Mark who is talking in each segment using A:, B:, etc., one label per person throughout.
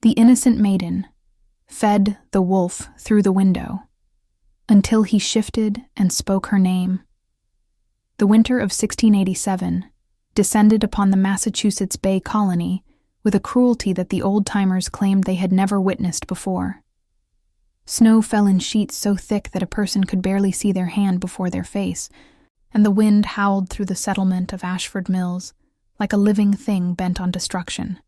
A: The innocent maiden fed the wolf through the window until he shifted and spoke her name. The winter of 1687 descended upon the Massachusetts Bay Colony with a cruelty that the old-timers claimed they had never witnessed before. Snow fell in sheets so thick that a person could barely see their hand before their face, and the wind howled through the settlement of Ashford Mills like a living thing bent on destruction.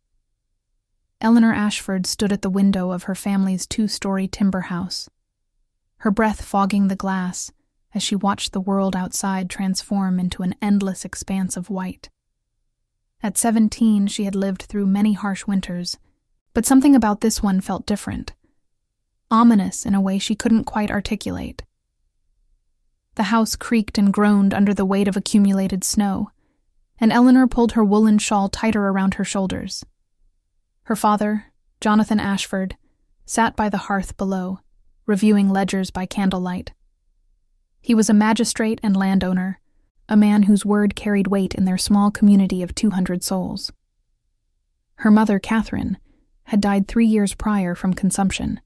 A: Eleanor Ashford stood at the window of her family's 2-story timber house, her breath fogging the glass as she watched the world outside transform into an endless expanse of white. At 17, she had lived through many harsh winters, but something about this one felt different, ominous in a way she couldn't quite articulate. The house creaked and groaned under the weight of accumulated snow, and Eleanor pulled her woolen shawl tighter around her shoulders. Her father, Jonathan Ashford, sat by the hearth below, reviewing ledgers by candlelight. He was a magistrate and landowner, a man whose word carried weight in their small community of 200 souls. Her mother, Catherine, had died 3 years prior from consumption,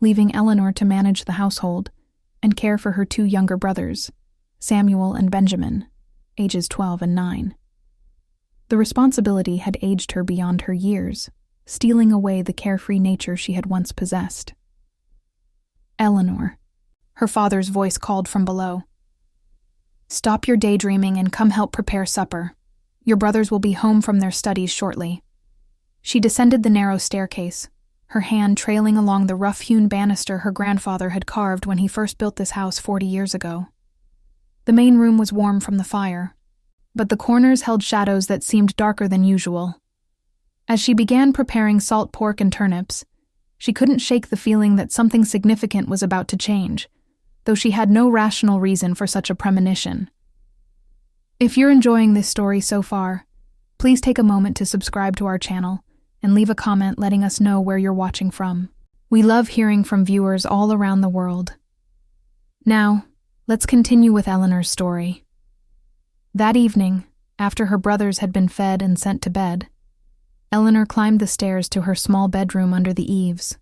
A: leaving Eleanor to manage the household and care for her 2 younger brothers, Samuel and Benjamin, ages 12 and 9. The responsibility had aged her beyond her years, stealing away the carefree nature she had once possessed. "Eleanor," her father's voice called from below. "Stop your daydreaming and come help prepare supper. Your brothers will be home from their studies shortly." She descended the narrow staircase, her hand trailing along the rough-hewn banister her grandfather had carved when he first built this house 40 years ago. The main room was warm from the fire, but the corners held shadows that seemed darker than usual. As she began preparing salt pork and turnips, she couldn't shake the feeling that something significant was about to change, though she had no rational reason for such a premonition. If you're enjoying this story so far, please take a moment to subscribe to our channel and leave a comment letting us know where you're watching from. We love hearing from viewers all around the world. Now, let's continue with Eleanor's story. That evening, after her brothers had been fed and sent to bed, Eleanor climbed the stairs to her small bedroom under the eaves.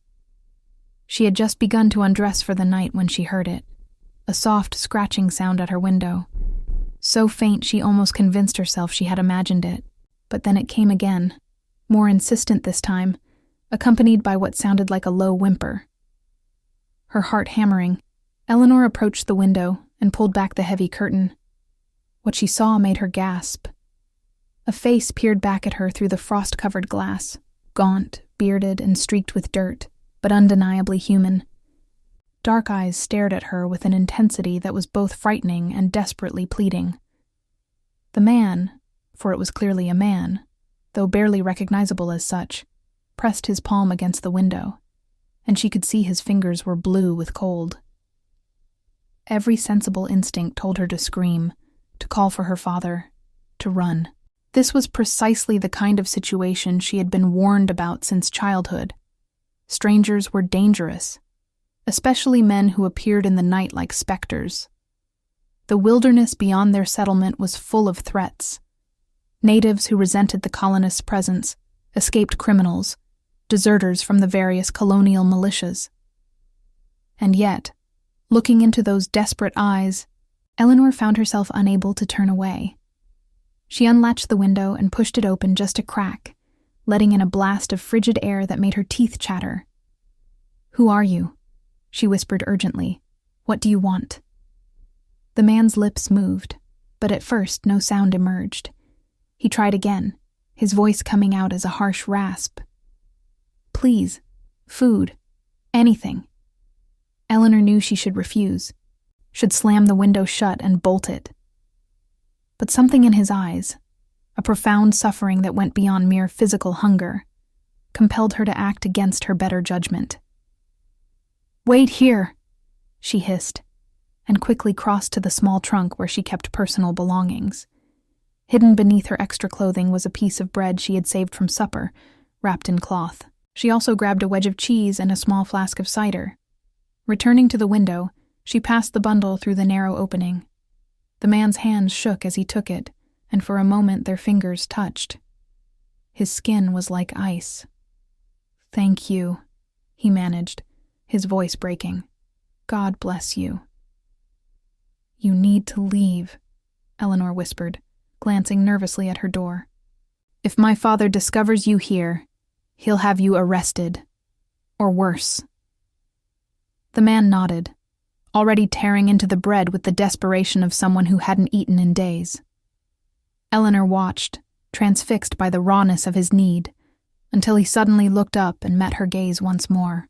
A: She had just begun to undress for the night when she heard it, a soft scratching sound at her window. So faint she almost convinced herself she had imagined it, but then it came again, more insistent this time, accompanied by what sounded like a low whimper. Her heart hammering, Eleanor approached the window and pulled back the heavy curtain. What she saw made her gasp. A face peered back at her through the frost-covered glass, gaunt, bearded, and streaked with dirt, but undeniably human. Dark eyes stared at her with an intensity that was both frightening and desperately pleading. The man, for it was clearly a man, though barely recognizable as such, pressed his palm against the window, and she could see his fingers were blue with cold. Every sensible instinct told her to scream, to call for her father, to run. This was precisely the kind of situation she had been warned about since childhood. Strangers were dangerous, especially men who appeared in the night like specters. The wilderness beyond their settlement was full of threats. Natives who resented the colonists' presence, escaped criminals, deserters from the various colonial militias. And yet, looking into those desperate eyes, Eleanor found herself unable to turn away. She unlatched the window and pushed it open just a crack, letting in a blast of frigid air that made her teeth chatter. "Who are you?" she whispered urgently. "What do you want?" The man's lips moved, but at first no sound emerged. He tried again, his voice coming out as a harsh rasp. "Please, food, anything." Eleanor knew she should refuse, should slam the window shut and bolt it. But something in his eyes, a profound suffering that went beyond mere physical hunger, compelled her to act against her better judgment. "Wait here," she hissed, and quickly crossed to the small trunk where she kept personal belongings. Hidden beneath her extra clothing was a piece of bread she had saved from supper, wrapped in cloth. She also grabbed a wedge of cheese and a small flask of cider. Returning to the window, she passed the bundle through the narrow opening. The man's hands shook as he took it, and for a moment their fingers touched. His skin was like ice. Thank you, he managed, his voice breaking. God bless you. You need to leave, Eleanor whispered, glancing nervously at her door. If my father discovers you here, he'll have you arrested. Or worse. The man nodded, already tearing into the bread with the desperation of someone who hadn't eaten in days. Eleanor watched, transfixed by the rawness of his need, until he suddenly looked up and met her gaze once more.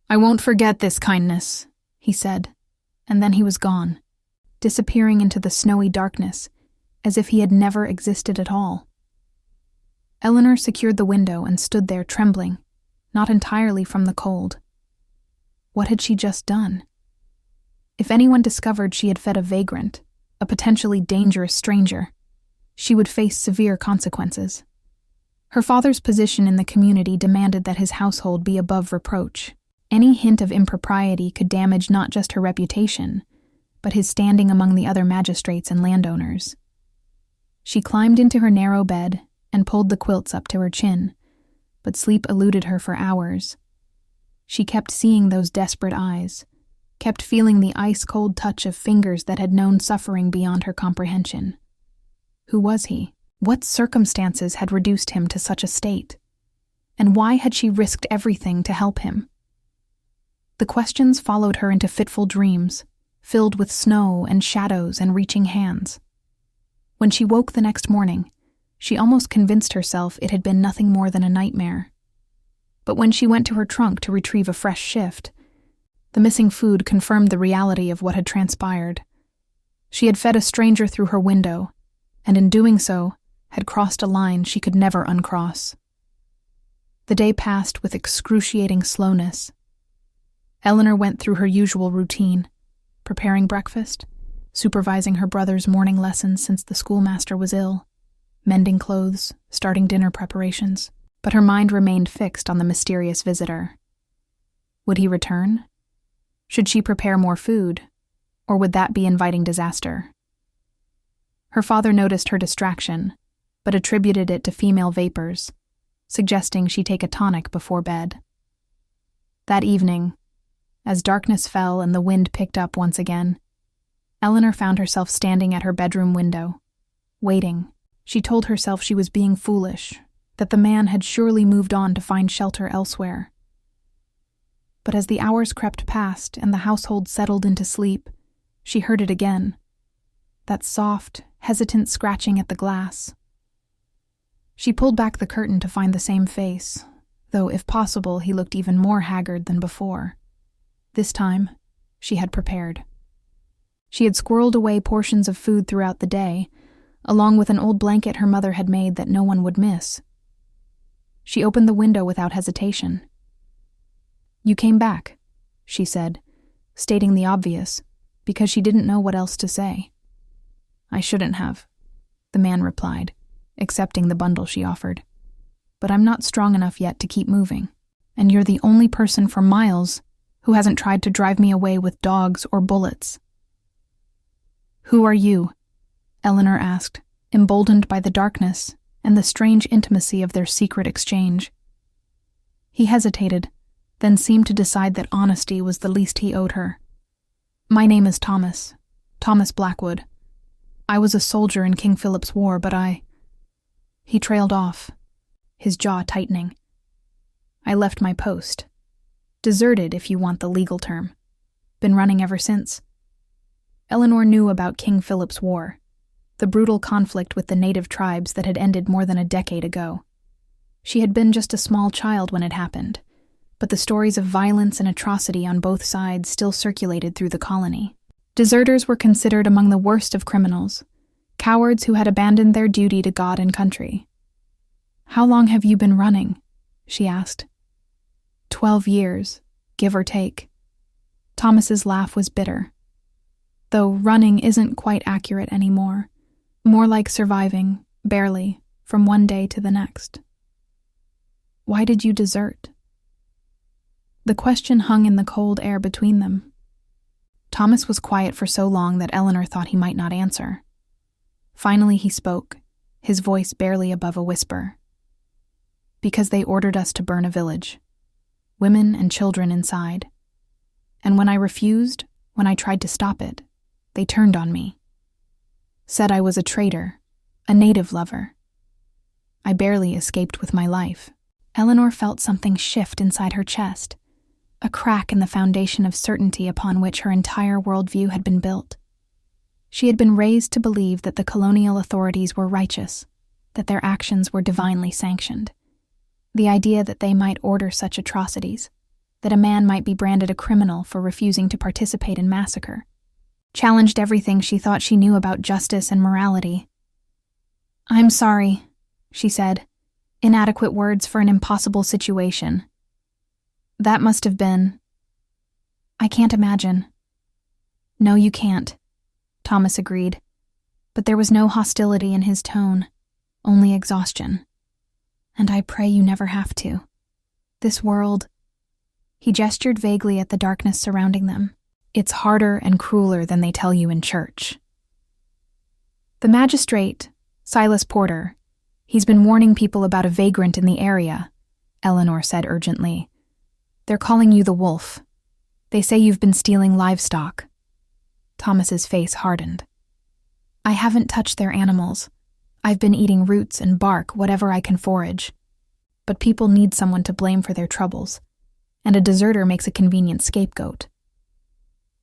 A: I won't forget this kindness, he said, and then he was gone, disappearing into the snowy darkness, as if he had never existed at all. Eleanor secured the window and stood there trembling, not entirely from the cold. What had she just done? If anyone discovered she had fed a vagrant, a potentially dangerous stranger, she would face severe consequences. Her father's position in the community demanded that his household be above reproach. Any hint of impropriety could damage not just her reputation, but his standing among the other magistrates and landowners. She climbed into her narrow bed and pulled the quilts up to her chin, but sleep eluded her for hours. She kept seeing those desperate eyes, kept feeling the ice-cold touch of fingers that had known suffering beyond her comprehension. Who was he? What circumstances had reduced him to such a state? And why had she risked everything to help him? The questions followed her into fitful dreams, filled with snow and shadows and reaching hands. When she woke the next morning, she almost convinced herself it had been nothing more than a nightmare. But when she went to her trunk to retrieve a fresh shift, the missing food confirmed the reality of what had transpired. She had fed a stranger through her window, and in doing so, had crossed a line she could never uncross. The day passed with excruciating slowness. Eleanor went through her usual routine, preparing breakfast, supervising her brother's morning lessons since the schoolmaster was ill, mending clothes, starting dinner preparations, but her mind remained fixed on the mysterious visitor. Would he return? Should she prepare more food, or would that be inviting disaster? Her father noticed her distraction, but attributed it to female vapors, suggesting she take a tonic before bed. That evening, as darkness fell and the wind picked up once again, Eleanor found herself standing at her bedroom window, waiting. She told herself she was being foolish, that the man had surely moved on to find shelter elsewhere. But as the hours crept past and the household settled into sleep, she heard it again, that soft, hesitant scratching at the glass. She pulled back the curtain to find the same face, though if possible he looked even more haggard than before. This time, she had prepared. She had squirreled away portions of food throughout the day, along with an old blanket her mother had made that no one would miss. She opened the window without hesitation. You came back, she said, stating the obvious, because she didn't know what else to say. I shouldn't have, the man replied, accepting the bundle she offered. But I'm not strong enough yet to keep moving, and you're the only person for miles who hasn't tried to drive me away with dogs or bullets. Who are you? Eleanor asked, emboldened by the darkness and the strange intimacy of their secret exchange. He hesitated, then seemed to decide that honesty was the least he owed her. My name is Thomas Blackwood. I was a soldier in King Philip's War, but He trailed off, his jaw tightening. I left my post. Deserted, if you want the legal term. Been running ever since. Eleanor knew about King Philip's War, the brutal conflict with the native tribes that had ended more than a decade ago. She had been just a small child when it happened, but the stories of violence and atrocity on both sides still circulated through the colony. Deserters were considered among the worst of criminals, cowards who had abandoned their duty to God and country. How long have you been running? She asked. 12 years, give or take. Thomas's laugh was bitter. Though running isn't quite accurate anymore, more like surviving, barely, from one day to the next. Why did you desert? The question hung in the cold air between them. Thomas was quiet for so long that Eleanor thought he might not answer. Finally he spoke, his voice barely above a whisper. because they ordered us to burn a village. Women and children inside. And when I refused, when I tried to stop it, they turned on me. Said I was a traitor, a native lover. I barely escaped with my life. Eleanor felt something shift inside her chest, a crack in the foundation of certainty upon which her entire worldview had been built. She had been raised to believe that the colonial authorities were righteous, that their actions were divinely sanctioned. The idea that they might order such atrocities, that a man might be branded a criminal for refusing to participate in massacre, challenged everything she thought she knew about justice and morality. "I'm sorry," she said, inadequate words for an impossible situation. "That must have been... I can't imagine." "No, you can't," Thomas agreed, but there was no hostility in his tone, only exhaustion. "And I pray you never have to. This world..." He gestured vaguely at the darkness surrounding them. "It's harder and crueler than they tell you in church." "The magistrate, Silas Porter, he's been warning people about a vagrant in the area," Eleanor said urgently. "They're calling you the wolf. They say you've been stealing livestock." Thomas's face hardened. "I haven't touched their animals. I've been eating roots and bark, whatever I can forage. But people need someone to blame for their troubles, and a deserter makes a convenient scapegoat."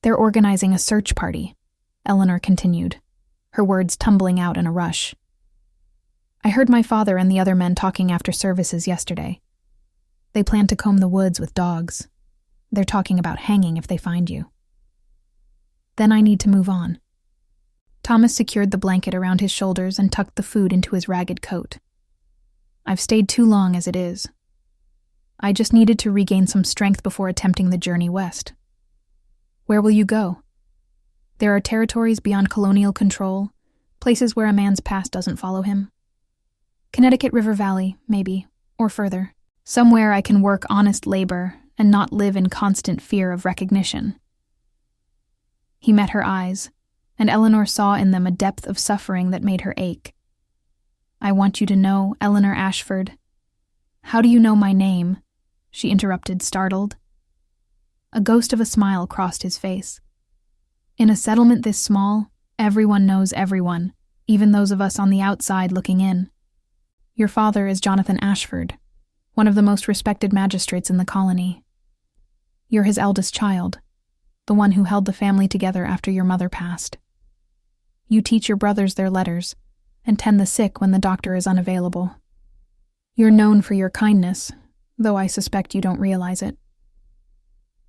A: "They're organizing a search party," Eleanor continued, her words tumbling out in a rush. "I heard my father and the other men talking after services yesterday. They plan to comb the woods with dogs. They're talking about hanging if they find you." "Then I need to move on." Thomas secured the blanket around his shoulders and tucked the food into his ragged coat. "I've stayed too long as it is. I just needed to regain some strength before attempting the journey west." "Where will you go?" "There are territories beyond colonial control, places where a man's past doesn't follow him. Connecticut River Valley, maybe, or further. Somewhere I can work honest labor and not live in constant fear of recognition." He met her eyes, and Eleanor saw in them a depth of suffering that made her ache. "I want you to know, Eleanor Ashford." "How do you know my name?" she interrupted, startled. A ghost of a smile crossed his face. "In a settlement this small, everyone knows everyone, even those of us on the outside looking in. Your father is Jonathan Ashford, one of the most respected magistrates in the colony. You're his eldest child, the one who held the family together after your mother passed. You teach your brothers their letters and tend the sick when the doctor is unavailable. You're known for your kindness, though I suspect you don't realize it."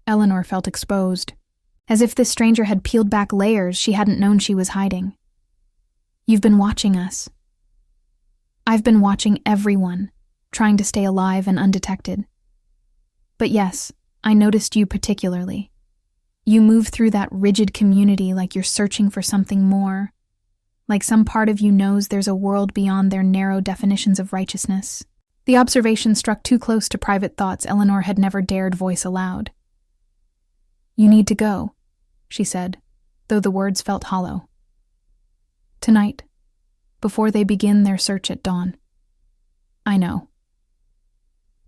A: Eleanor felt exposed, as if this stranger had peeled back layers she hadn't known she was hiding. "You've been watching us." "I've been watching everyone, trying to stay alive and undetected. But yes, I noticed you particularly. You move through that rigid community like you're searching for something more, like some part of you knows there's a world beyond their narrow definitions of righteousness." The observation struck too close to private thoughts Eleanor had never dared voice aloud. "You need to go," she said, though the words felt hollow. "Tonight, before they begin their search at dawn." "I know."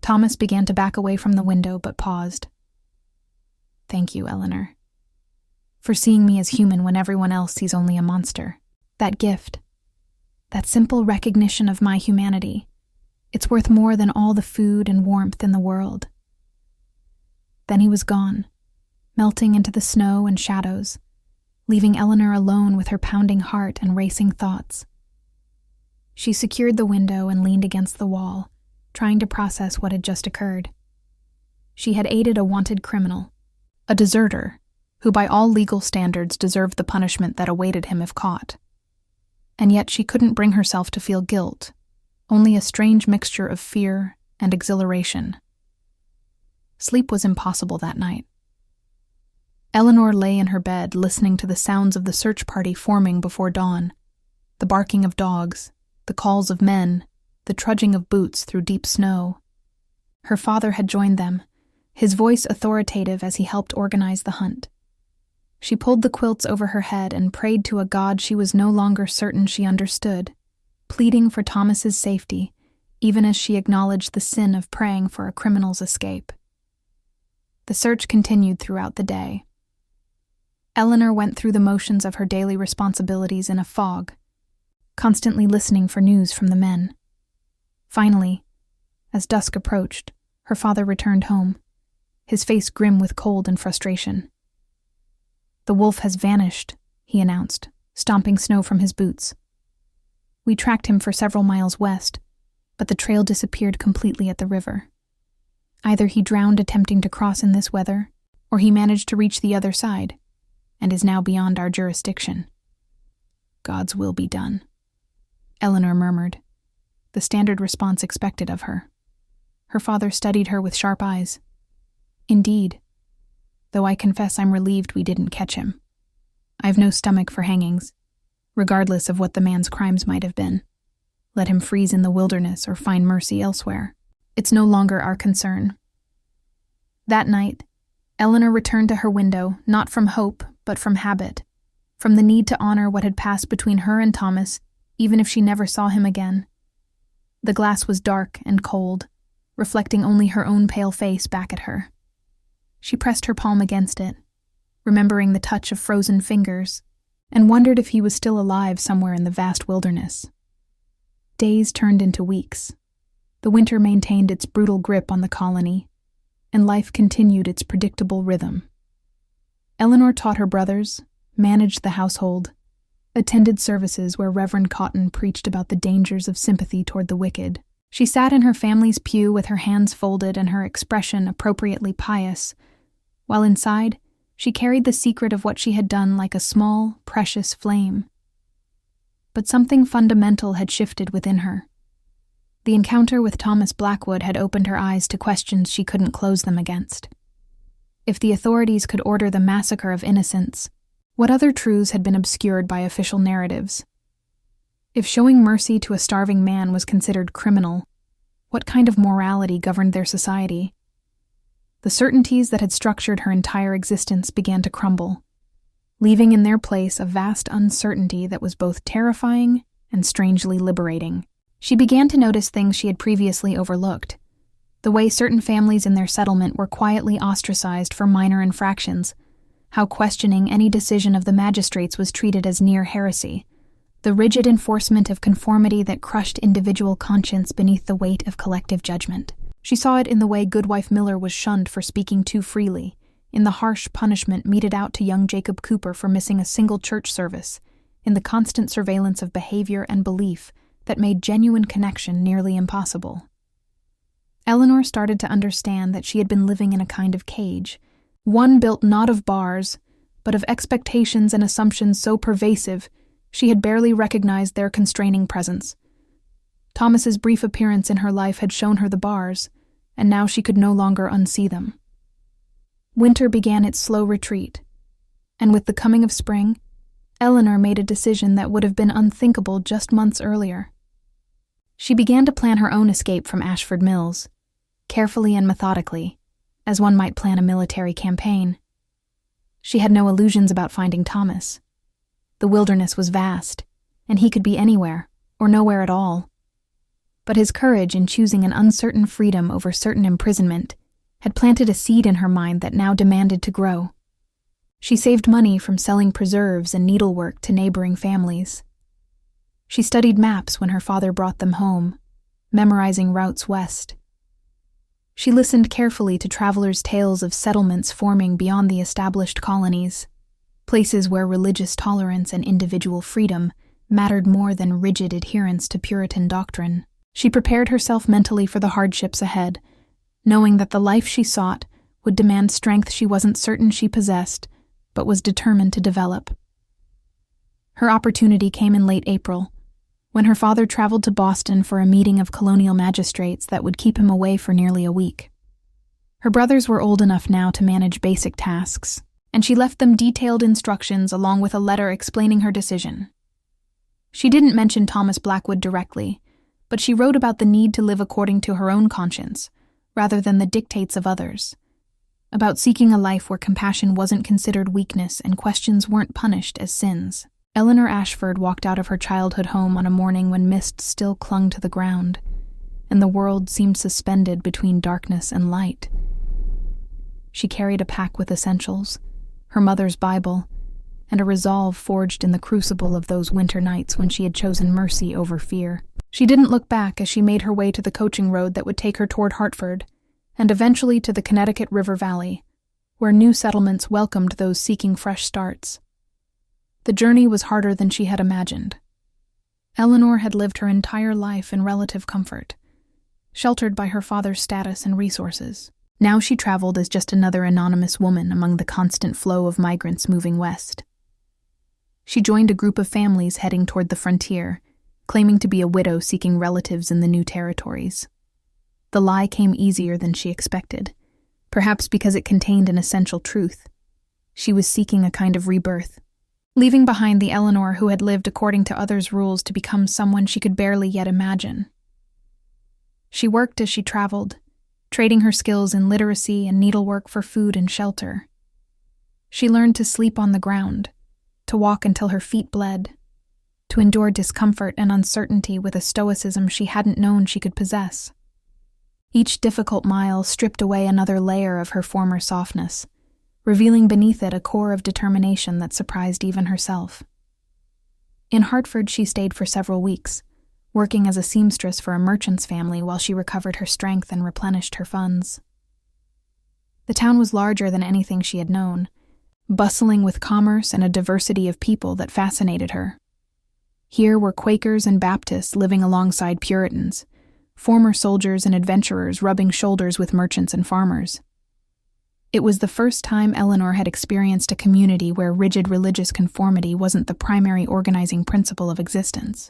A: Thomas began to back away from the window but paused. "Thank you, Eleanor, for seeing me as human when everyone else sees only a monster. That gift, that simple recognition of my humanity, it's worth more than all the food and warmth in the world." Then he was gone, melting into the snow and shadows, leaving Eleanor alone with her pounding heart and racing thoughts. She secured the window and leaned against the wall, trying to process what had just occurred. She had aided a wanted criminal, a deserter, who by all legal standards deserved the punishment that awaited him if caught. And yet she couldn't bring herself to feel guilt, only a strange mixture of fear and exhilaration. Sleep was impossible that night. Eleanor lay in her bed listening to the sounds of the search party forming before dawn, the barking of dogs, the calls of men, the trudging of boots through deep snow. Her father had joined them, his voice authoritative as he helped organize the hunt. She pulled the quilts over her head and prayed to a God she was no longer certain she understood, pleading for Thomas's safety, even as she acknowledged the sin of praying for a criminal's escape. The search continued throughout the day. Eleanor went through the motions of her daily responsibilities in a fog, constantly listening for news from the men. Finally, as dusk approached, her father returned home, his face grim with cold and frustration. "The wolf has vanished," he announced, stomping snow from his boots. "We tracked him for several miles west, but the trail disappeared completely at the river. Either he drowned attempting to cross in this weather, or he managed to reach the other side, and is now beyond our jurisdiction." "God's will be done," Eleanor murmured, the standard response expected of her. Her father studied her with sharp eyes. "Indeed, though I confess I'm relieved we didn't catch him. I've no stomach for hangings, regardless of what the man's crimes might have been. Let him freeze in the wilderness or find mercy elsewhere. It's no longer our concern." That night, Eleanor returned to her window, not from hope, but from habit, from the need to honor what had passed between her and Thomas, even if she never saw him again. The glass was dark and cold, reflecting only her own pale face back at her. She pressed her palm against it, remembering the touch of frozen fingers, and wondered if he was still alive somewhere in the vast wilderness. Days turned into weeks. The winter maintained its brutal grip on the colony, and life continued its predictable rhythm. Eleanor taught her brothers, managed the household, attended services where Reverend Cotton preached about the dangers of sympathy toward the wicked. She sat in her family's pew with her hands folded and her expression appropriately pious, while inside, she carried the secret of what she had done like a small, precious flame. But something fundamental had shifted within her. The encounter with Thomas Blackwood had opened her eyes to questions she couldn't close them against. If the authorities could order the massacre of innocents, what other truths had been obscured by official narratives? If showing mercy to a starving man was considered criminal, what kind of morality governed their society? The certainties that had structured her entire existence began to crumble, leaving in their place a vast uncertainty that was both terrifying and strangely liberating. She began to notice things she had previously overlooked. The way certain families in their settlement were quietly ostracized for minor infractions, how questioning any decision of the magistrates was treated as near heresy, the rigid enforcement of conformity that crushed individual conscience beneath the weight of collective judgment. She saw it in the way Goodwife Miller was shunned for speaking too freely, in the harsh punishment meted out to young Jacob Cooper for missing a single church service, in the constant surveillance of behavior and belief that made genuine connection nearly impossible. Eleanor started to understand that she had been living in a kind of cage, one built not of bars, but of expectations and assumptions so pervasive she had barely recognized their constraining presence. Thomas's brief appearance in her life had shown her the bars, and now she could no longer unsee them. Winter began its slow retreat, and with the coming of spring, Eleanor made a decision that would have been unthinkable just months earlier. She began to plan her own escape from Ashford Mills, carefully and methodically, as one might plan a military campaign. She had no illusions about finding Thomas. The wilderness was vast, and he could be anywhere, or nowhere at all. But his courage in choosing an uncertain freedom over certain imprisonment had planted a seed in her mind that now demanded to grow. She saved money from selling preserves and needlework to neighboring families. She studied maps when her father brought them home, memorizing routes west. She listened carefully to travelers' tales of settlements forming beyond the established colonies, places where religious tolerance and individual freedom mattered more than rigid adherence to Puritan doctrine. She prepared herself mentally for the hardships ahead, knowing that the life she sought would demand strength she wasn't certain she possessed, but was determined to develop. Her opportunity came in late April, when her father traveled to Boston for a meeting of colonial magistrates that would keep him away for nearly a week. Her brothers were old enough now to manage basic tasks, and she left them detailed instructions along with a letter explaining her decision. She didn't mention Thomas Blackwood directly, but she wrote about the need to live according to her own conscience, rather than the dictates of others, about seeking a life where compassion wasn't considered weakness and questions weren't punished as sins. Eleanor Ashford walked out of her childhood home on a morning when mist still clung to the ground. and the world seemed suspended between darkness and light. She carried a pack with essentials, her mother's Bible, and a resolve forged in the crucible of those winter nights when she had chosen mercy over fear. She didn't look back as she made her way to the coaching road that would take her toward Hartford, and eventually to the Connecticut River Valley, where new settlements welcomed those seeking fresh starts. The journey was harder than she had imagined. Eleanor had lived her entire life in relative comfort, sheltered by her father's status and resources. Now she traveled as just another anonymous woman among the constant flow of migrants moving west. She joined a group of families heading toward the frontier, claiming to be a widow seeking relatives in the new territories. The lie came easier than she expected, perhaps because it contained an essential truth. She was seeking a kind of rebirth, leaving behind the Eleanor who had lived according to others' rules to become someone she could barely yet imagine. She worked as she traveled, trading her skills in literacy and needlework for food and shelter. She learned to sleep on the ground, to walk until her feet bled, to endure discomfort and uncertainty with a stoicism she hadn't known she could possess. Each difficult mile stripped away another layer of her former softness, revealing beneath it a core of determination that surprised even herself. In Hartford, she stayed for several weeks, working as a seamstress for a merchant's family while she recovered her strength and replenished her funds. The town was larger than anything she had known, bustling with commerce and a diversity of people that fascinated her. Here were Quakers and Baptists living alongside Puritans, former soldiers and adventurers rubbing shoulders with merchants and farmers. It was the first time Eleanor had experienced a community where rigid religious conformity wasn't the primary organizing principle of existence.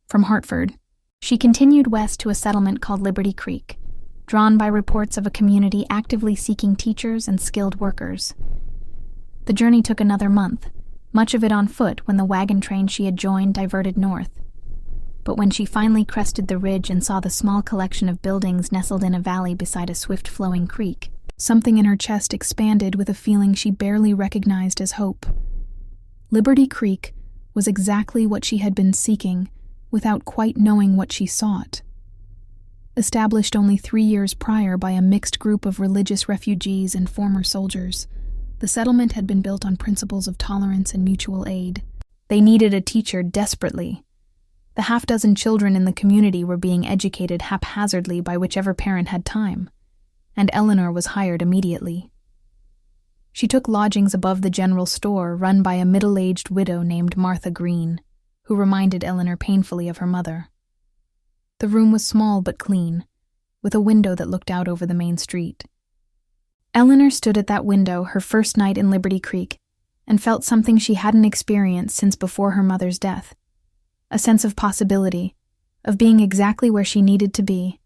A: From Hartford, she continued west to a settlement called Liberty Creek, drawn by reports of a community actively seeking teachers and skilled workers. The journey took another month, much of it on foot when the wagon train she had joined diverted north. But when she finally crested the ridge and saw the small collection of buildings nestled in a valley beside a swift-flowing creek, something in her chest expanded with a feeling she barely recognized as hope. Liberty Creek was exactly what she had been seeking, without quite knowing what she sought. Established only 3 years prior by a mixed group of religious refugees and former soldiers, the settlement had been built on principles of tolerance and mutual aid. They needed a teacher desperately. The half-dozen children in the community were being educated haphazardly by whichever parent had time, and Eleanor was hired immediately. She took lodgings above the general store run by a middle-aged widow named Martha Green, who reminded Eleanor painfully of her mother. The room was small but clean, with a window that looked out over the main street. Eleanor stood at that window her first night in Liberty Creek and felt something she hadn't experienced since before her mother's death, a sense of possibility, of being exactly where she needed to be.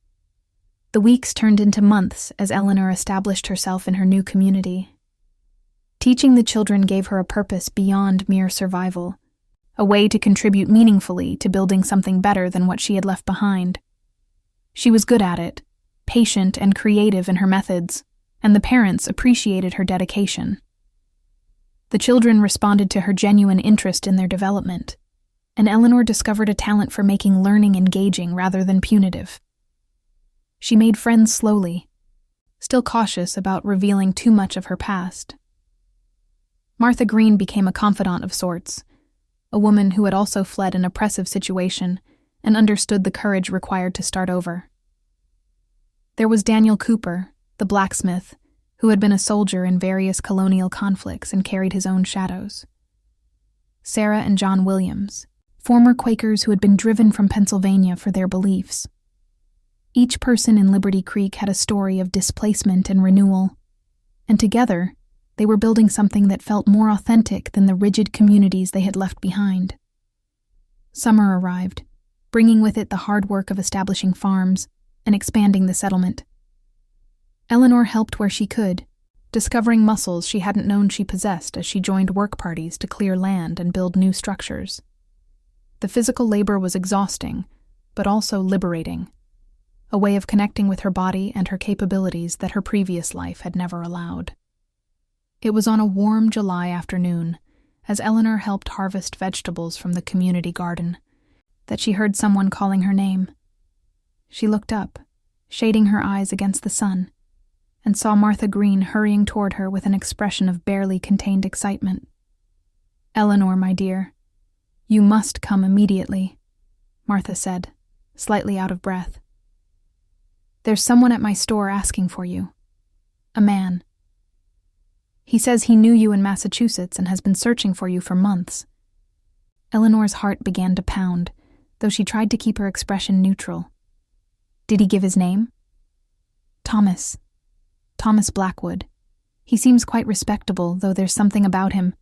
A: The weeks turned into months as Eleanor established herself in her new community. Teaching the children gave her a purpose beyond mere survival, a way to contribute meaningfully to building something better than what she had left behind. She was good at it, patient and creative in her methods, and the parents appreciated her dedication. The children responded to her genuine interest in their development, and Eleanor discovered a talent for making learning engaging rather than punitive. She made friends slowly, still cautious about revealing too much of her past. Martha Green became a confidant of sorts, a woman who had also fled an oppressive situation and understood the courage required to start over. There was Daniel Cooper, the blacksmith, who had been a soldier in various colonial conflicts and carried his own shadows. Sarah and John Williams, former Quakers who had been driven from Pennsylvania for their beliefs. Each person in Liberty Creek had a story of displacement and renewal, and together, they were building something that felt more authentic than the rigid communities they had left behind. Summer arrived, bringing with it the hard work of establishing farms and expanding the settlement. Eleanor helped where she could, discovering muscles she hadn't known she possessed as she joined work parties to clear land and build new structures. The physical labor was exhausting, but also liberating, a way of connecting with her body and her capabilities that her previous life had never allowed. It was on a warm July afternoon, as Eleanor helped harvest vegetables from the community garden, that she heard someone calling her name. She looked up, shading her eyes against the sun, and saw Martha Green hurrying toward her with an expression of barely contained excitement. "Eleanor, my dear, you must come immediately," Martha said, slightly out of breath. "There's someone at my store asking for you. A man. He says he knew you in Massachusetts and has been searching for you for months." Eleanor's heart began to pound, though she tried to keep her expression neutral. "Did he give his name?" "Thomas. Thomas Blackwood. He seems quite respectable, though there's something about him,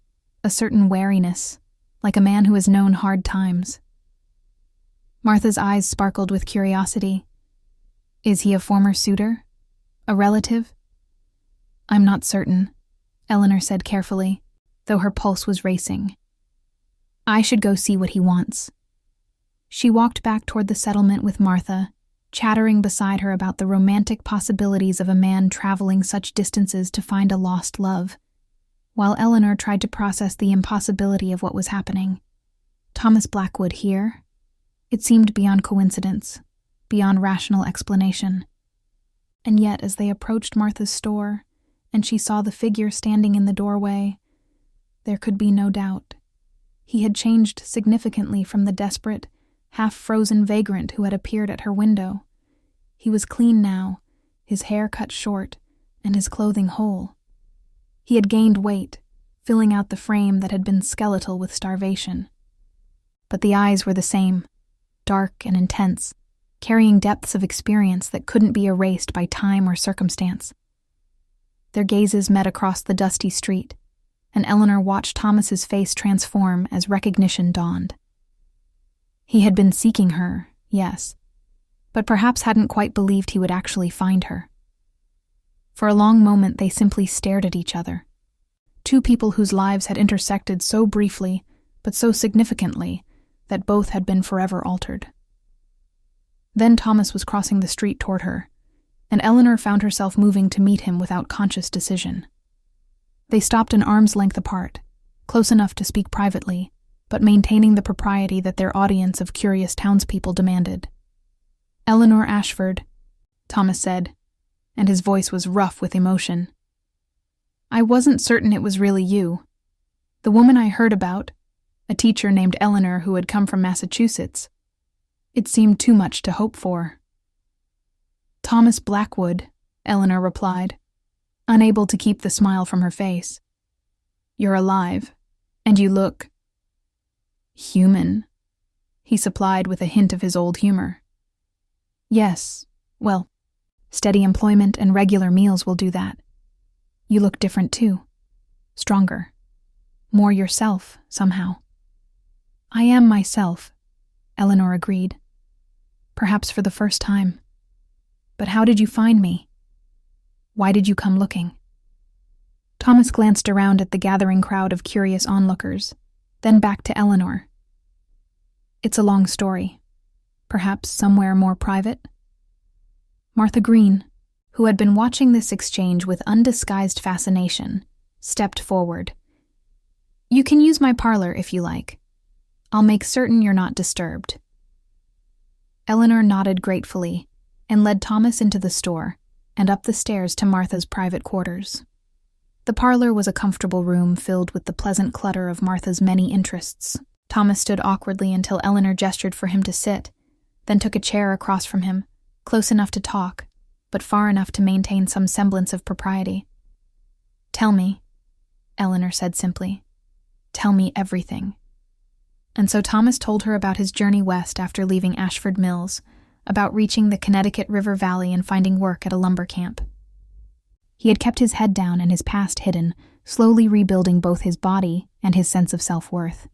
A: a certain wariness, like a man who has known hard times." Martha's eyes sparkled with curiosity. "Is he a former suitor? A relative?" "I'm not certain," Eleanor said carefully, though her pulse was racing. "I should go see what he wants." She walked back toward the settlement with Martha, chattering beside her about the romantic possibilities of a man traveling such distances to find a lost love, while Eleanor tried to process the impossibility of what was happening. Thomas Blackwood here? It seemed beyond coincidence, beyond rational explanation. And yet, as they approached Martha's store, and she saw the figure standing in the doorway, there could be no doubt. He had changed significantly from the desperate, half-frozen vagrant who had appeared at her window. He was clean now, his hair cut short, and his clothing whole. He had gained weight, filling out the frame that had been skeletal with starvation. But the eyes were the same, dark and intense, carrying depths of experience that couldn't be erased by time or circumstance. Their gazes met across the dusty street, and Eleanor watched Thomas's face transform as recognition dawned. He had been seeking her, yes, but perhaps hadn't quite believed he would actually find her. For a long moment they simply stared at each other, two people whose lives had intersected so briefly, but so significantly, that both had been forever altered. Then Thomas was crossing the street toward her, and Eleanor found herself moving to meet him without conscious decision. They stopped an arm's length apart, close enough to speak privately, but maintaining the propriety that their audience of curious townspeople demanded. "Eleanor Ashford," Thomas said, and his voice was rough with emotion. "I wasn't certain it was really you. The woman I heard about, a teacher named Eleanor who had come from Massachusetts, it seemed too much to hope for." "Thomas Blackwood," Eleanor replied, unable to keep the smile from her face. "You're alive, and you look human," he supplied with a hint of his old humor. "Yes, well, steady employment and regular meals will do that. You look different too, stronger, more yourself, somehow." "I am myself," Eleanor agreed, perhaps for the first time. "But how did you find me? Why did you come looking?" Thomas glanced around at the gathering crowd of curious onlookers, then back to Eleanor. "It's a long story. Perhaps somewhere more private?" Martha Green, who had been watching this exchange with undisguised fascination, stepped forward. "You can use my parlor if you like. I'll make certain you're not disturbed." Eleanor nodded gratefully and led Thomas into the store and up the stairs to Martha's private quarters. The parlor was a comfortable room filled with the pleasant clutter of Martha's many interests. Thomas stood awkwardly until Eleanor gestured for him to sit, then took a chair across from him, close enough to talk, but far enough to maintain some semblance of propriety. "Tell me," Eleanor said simply. "Tell me everything." And so Thomas told her about his journey west after leaving Ashford Mills, about reaching the Connecticut River Valley and finding work at a lumber camp. He had kept his head down and his past hidden, slowly rebuilding both his body and his sense of self-worth.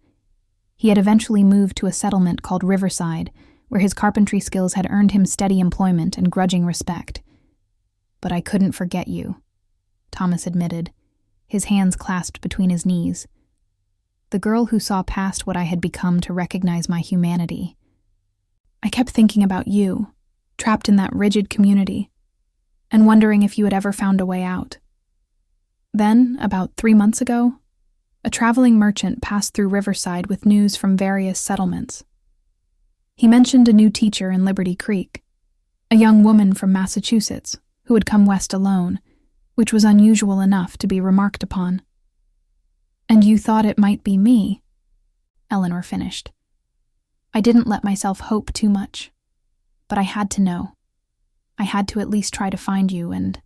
A: He had eventually moved to a settlement called Riverside, where his carpentry skills had earned him steady employment and grudging respect. "But I couldn't forget you," Thomas admitted, his hands clasped between his knees. "The girl who saw past what I had become to recognize my humanity. I kept thinking about you, trapped in that rigid community, and wondering if you had ever found a way out. Then, about 3 months ago, a traveling merchant passed through Riverside with news from various settlements. He mentioned a new teacher in Liberty Creek. a young woman from Massachusetts who had come west alone, which was unusual enough to be remarked upon. "And you thought it might be me?" Eleanor finished. "I didn't let myself hope too much, but I had to know. I had to at least try to find you, and—"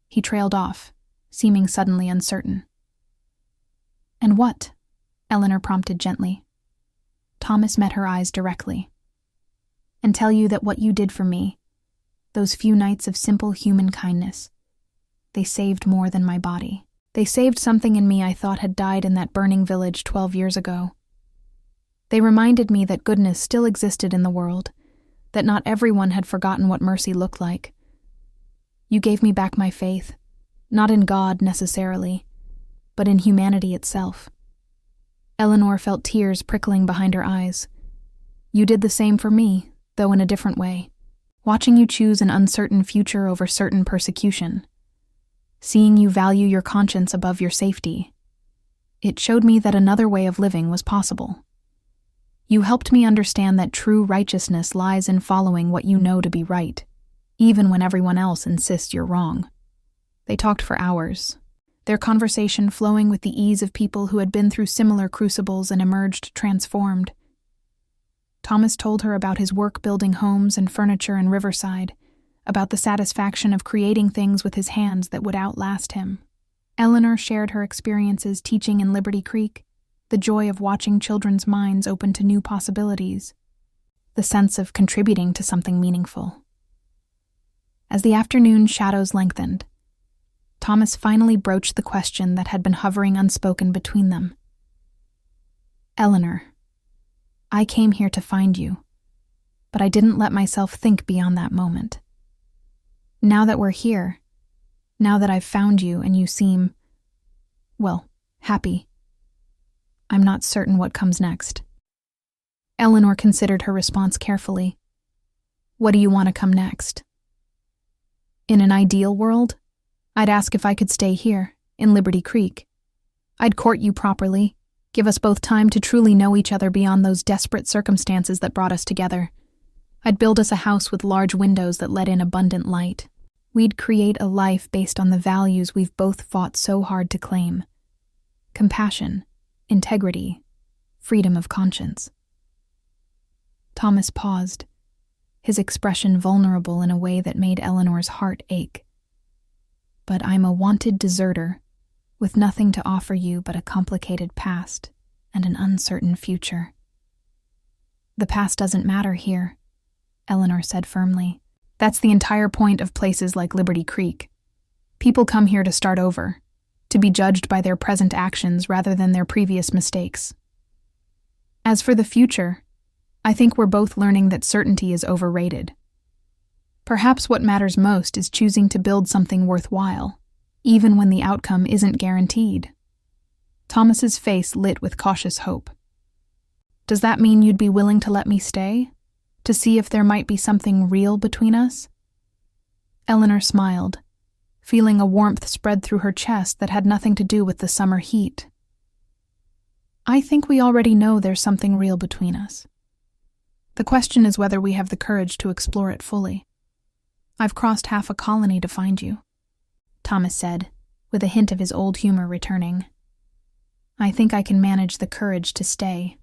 A: He trailed off, seeming suddenly uncertain. "And what?" Eleanor prompted gently. Thomas met her eyes directly. "And tell you that what you did for me, those few nights of simple human kindness, they saved more than my body. They saved something in me I thought had died in that burning village 12 years ago. They reminded me that goodness still existed in the world, that not everyone had forgotten what mercy looked like. You gave me back my faith, not in God necessarily, but in humanity itself." Eleanor felt tears prickling behind her eyes. "You did the same for me, though in a different way. Watching you choose an uncertain future over certain persecution, seeing you value your conscience above your safety, it showed me that another way of living was possible. You helped me understand that true righteousness lies in following what you know to be right, even when everyone else insists you're wrong." They talked for hours, their conversation flowing with the ease of people who had been through similar crucibles and emerged transformed. Thomas told her about his work building homes and furniture in Riverside, about the satisfaction of creating things with his hands that would outlast him. Eleanor shared her experiences teaching in Liberty Creek, the joy of watching children's minds open to new possibilities, the sense of contributing to something meaningful. As the afternoon shadows lengthened, Thomas finally broached the question that had been hovering unspoken between them. "Eleanor, I came here to find you, but I didn't let myself think beyond that moment. Now that we're here, now that I've found you and you seem, well, happy, I'm not certain what comes next." Eleanor considered her response carefully. "What do you want to come next?" "In an ideal world, I'd ask if I could stay here, in Liberty Creek. I'd court you properly, give us both time to truly know each other beyond those desperate circumstances that brought us together. I'd build us a house with large windows that let in abundant light. We'd create a life based on the values we've both fought so hard to claim: compassion, integrity, freedom of conscience." Thomas paused, his expression vulnerable in a way that made Eleanor's heart ache. "But I'm a wanted deserter, with nothing to offer you but a complicated past and an uncertain future." "The past doesn't matter here," Eleanor said firmly. "That's the entire point of places like Liberty Creek. People come here to start over, to be judged by their present actions rather than their previous mistakes. As for the future, I think we're both learning that certainty is overrated. Perhaps what matters most is choosing to build something worthwhile, even when the outcome isn't guaranteed." Thomas's face lit with cautious hope. "Does that mean you'd be willing to let me stay? To see if there might be something real between us?" Eleanor smiled, feeling a warmth spread through her chest that had nothing to do with the summer heat. "I think we already know there's something real between us. The question is whether we have the courage to explore it fully. I've crossed half a colony to find you," Thomas said, with a hint of his old humor returning. "I think I can manage the courage to stay."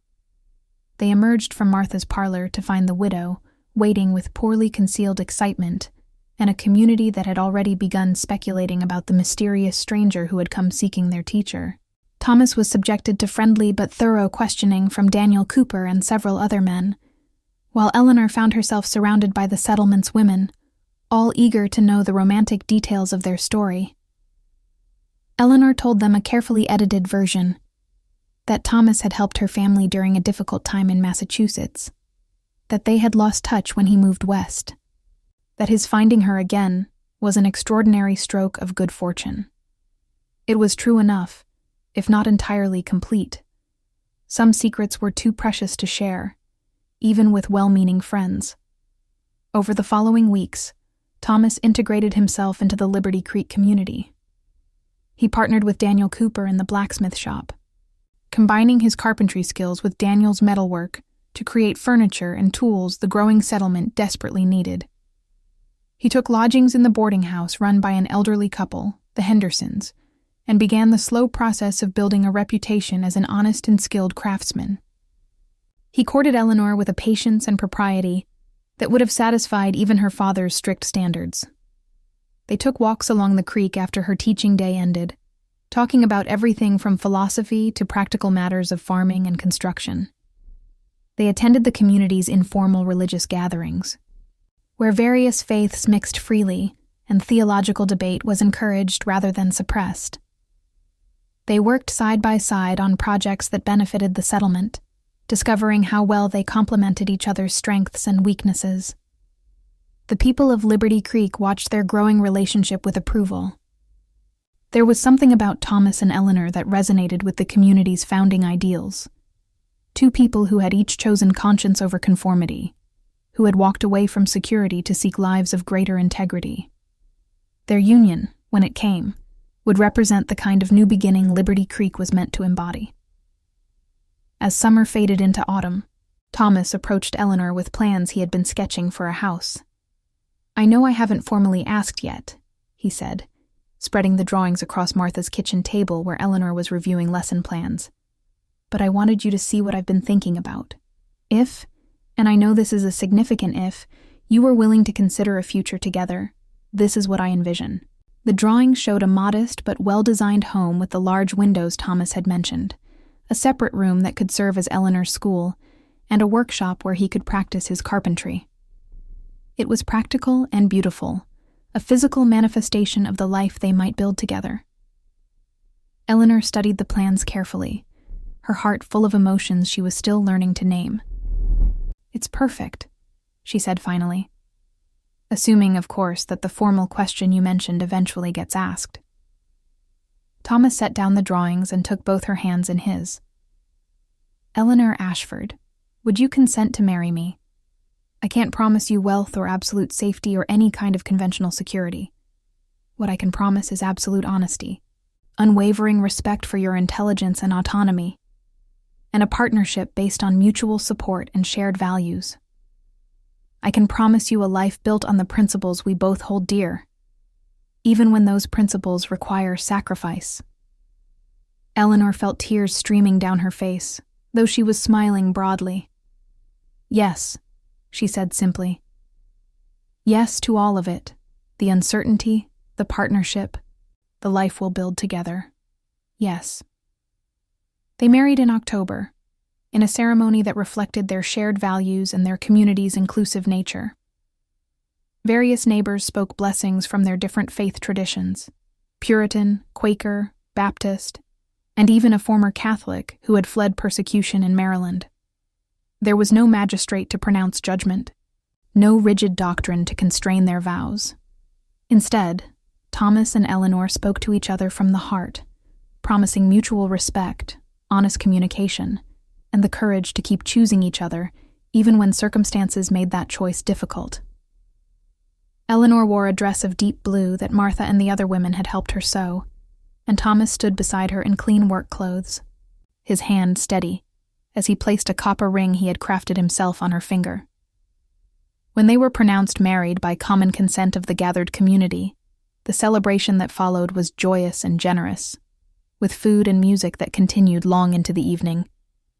A: They emerged from Martha's parlor to find the widow waiting with poorly concealed excitement and a community that had already begun speculating about the mysterious stranger who had come seeking their teacher. Thomas was subjected to friendly but thorough questioning from Daniel Cooper and several other men, while Eleanor found herself surrounded by the settlement's women, all eager to know the romantic details of their story. Eleanor told them a carefully edited version, that Thomas had helped her family during a difficult time in Massachusetts, that they had lost touch when he moved west, that his finding her again was an extraordinary stroke of good fortune. It was true enough, if not entirely complete. Some secrets were too precious to share, even with well-meaning friends. Over the following weeks, Thomas integrated himself into the Liberty Creek community. He partnered with Daniel Cooper in the blacksmith shop, combining his carpentry skills with Daniel's metalwork to create furniture and tools the growing settlement desperately needed. He took lodgings in the boarding house run by an elderly couple, the Hendersons, and began the slow process of building a reputation as an honest and skilled craftsman. He courted Eleanor with a patience and propriety that would have satisfied even her father's strict standards. They took walks along the creek after her teaching day ended, talking about everything from philosophy to practical matters of farming and construction. They attended the community's informal religious gatherings, where various faiths mixed freely and theological debate was encouraged rather than suppressed. They worked side by side on projects that benefited the settlement, discovering how well they complemented each other's strengths and weaknesses. The people of Liberty Creek watched their growing relationship with approval. There was something about Thomas and Eleanor that resonated with the community's founding ideals. Two people who had each chosen conscience over conformity, who had walked away from security to seek lives of greater integrity. Their union, when it came, would represent the kind of new beginning Liberty Creek was meant to embody. As summer faded into autumn, Thomas approached Eleanor with plans he had been sketching for a house. "I know I haven't formally asked yet," he said, spreading the drawings across Martha's kitchen table where Eleanor was reviewing lesson plans. "But I wanted you to see what I've been thinking about. If, and I know this is a significant if, you were willing to consider a future together, this is what I envision." The drawing showed a modest but well-designed home with the large windows Thomas had mentioned, a separate room that could serve as Eleanor's school, and a workshop where he could practice his carpentry. It was practical and beautiful, a physical manifestation of the life they might build together. Eleanor studied the plans carefully, her heart full of emotions she was still learning to name. "It's perfect," she said finally. Assuming, of course, that the formal question you mentioned eventually gets asked. Thomas set down the drawings and took both her hands in his. "Eleanor Ashford, would you consent to marry me? I can't promise you wealth or absolute safety or any kind of conventional security. What I can promise is absolute honesty, unwavering respect for your intelligence and autonomy, and a partnership based on mutual support and shared values. I can promise you a life built on the principles we both hold dear, even when those principles require sacrifice." Eleanor felt tears streaming down her face, though she was smiling broadly. "Yes," she said simply. "Yes to all of it, the uncertainty, the partnership, the life we'll build together. Yes." They married in October, in a ceremony that reflected their shared values and their community's inclusive nature. Various neighbors spoke blessings from their different faith traditions: Puritan, Quaker, Baptist, and even a former Catholic who had fled persecution in Maryland. There was no magistrate to pronounce judgment, no rigid doctrine to constrain their vows. Instead, Thomas and Eleanor spoke to each other from the heart, promising mutual respect, honest communication, and the courage to keep choosing each other, even when circumstances made that choice difficult. Eleanor wore a dress of deep blue that Martha and the other women had helped her sew, and Thomas stood beside her in clean work clothes, his hand steady, as he placed a copper ring he had crafted himself on her finger. When they were pronounced married by common consent of the gathered community, the celebration that followed was joyous and generous, with food and music that continued long into the evening.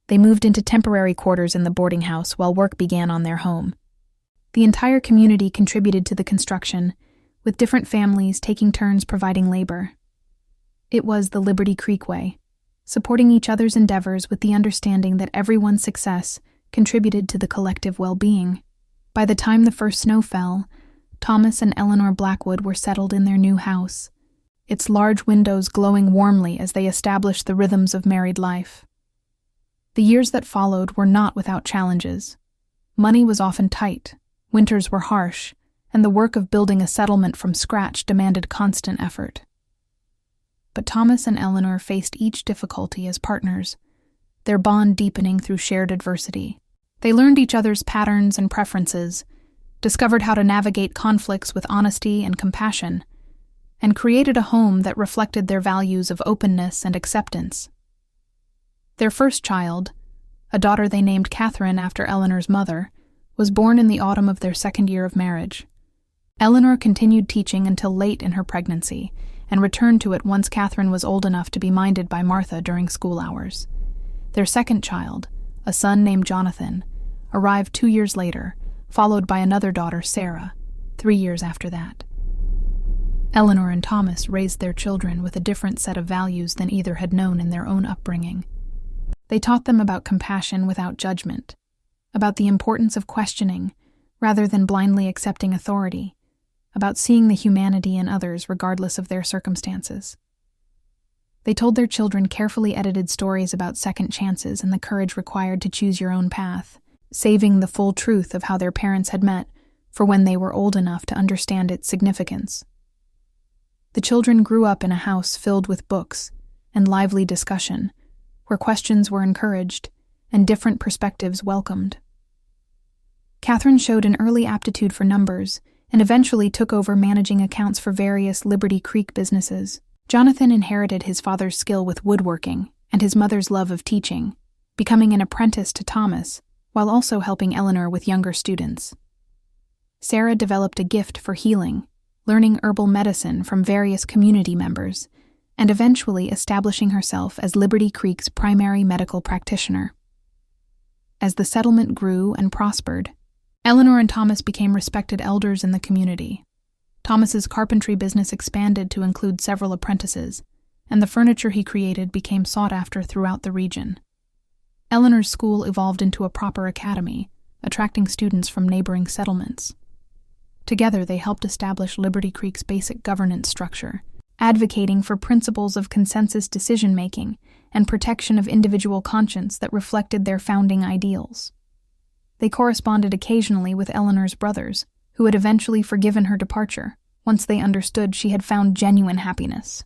A: They moved into temporary quarters in the boarding house while work began on their home. The entire community contributed to the construction, with different families taking turns providing labor. It was the Liberty Creek way, supporting each other's endeavors with the understanding that everyone's success contributed to the collective well-being. By the time the first snow fell, Thomas and Eleanor Blackwood were settled in their new house, its large windows glowing warmly as they established the rhythms of married life. The years that followed were not without challenges. Money was often tight, winters were harsh, and the work of building a settlement from scratch demanded constant effort. But Thomas and Eleanor faced each difficulty as partners, their bond deepening through shared adversity. They learned each other's patterns and preferences, discovered how to navigate conflicts with honesty and compassion, and created a home that reflected their values of openness and acceptance. Their first child, a daughter they named Catherine after Eleanor's mother, was born in the autumn of their second year of marriage. Eleanor continued teaching until late in her pregnancy, and returned to it once Catherine was old enough to be minded by Martha during school hours. Their second child, a son named Jonathan, arrived 2 years later, followed by another daughter, Sarah, 3 years after that. Eleanor and Thomas raised their children with a different set of values than either had known in their own upbringing. They taught them about compassion without judgment, about the importance of questioning rather than blindly accepting authority, about seeing the humanity in others regardless of their circumstances. They told their children carefully edited stories about second chances and the courage required to choose your own path, saving the full truth of how their parents had met for when they were old enough to understand its significance. The children grew up in a house filled with books and lively discussion, where questions were encouraged and different perspectives welcomed. Catherine showed an early aptitude for numbers and eventually took over managing accounts for various Liberty Creek businesses. Jonathan inherited his father's skill with woodworking and his mother's love of teaching, becoming an apprentice to Thomas while also helping Eleanor with younger students. Sarah developed a gift for healing, learning herbal medicine from various community members, and eventually establishing herself as Liberty Creek's primary medical practitioner. As the settlement grew and prospered, Eleanor and Thomas became respected elders in the community. Thomas's carpentry business expanded to include several apprentices, and the furniture he created became sought after throughout the region. Eleanor's school evolved into a proper academy, attracting students from neighboring settlements. Together, they helped establish Liberty Creek's basic governance structure, advocating for principles of consensus decision-making and protection of individual conscience that reflected their founding ideals. They corresponded occasionally with Eleanor's brothers, who had eventually forgiven her departure once they understood she had found genuine happiness.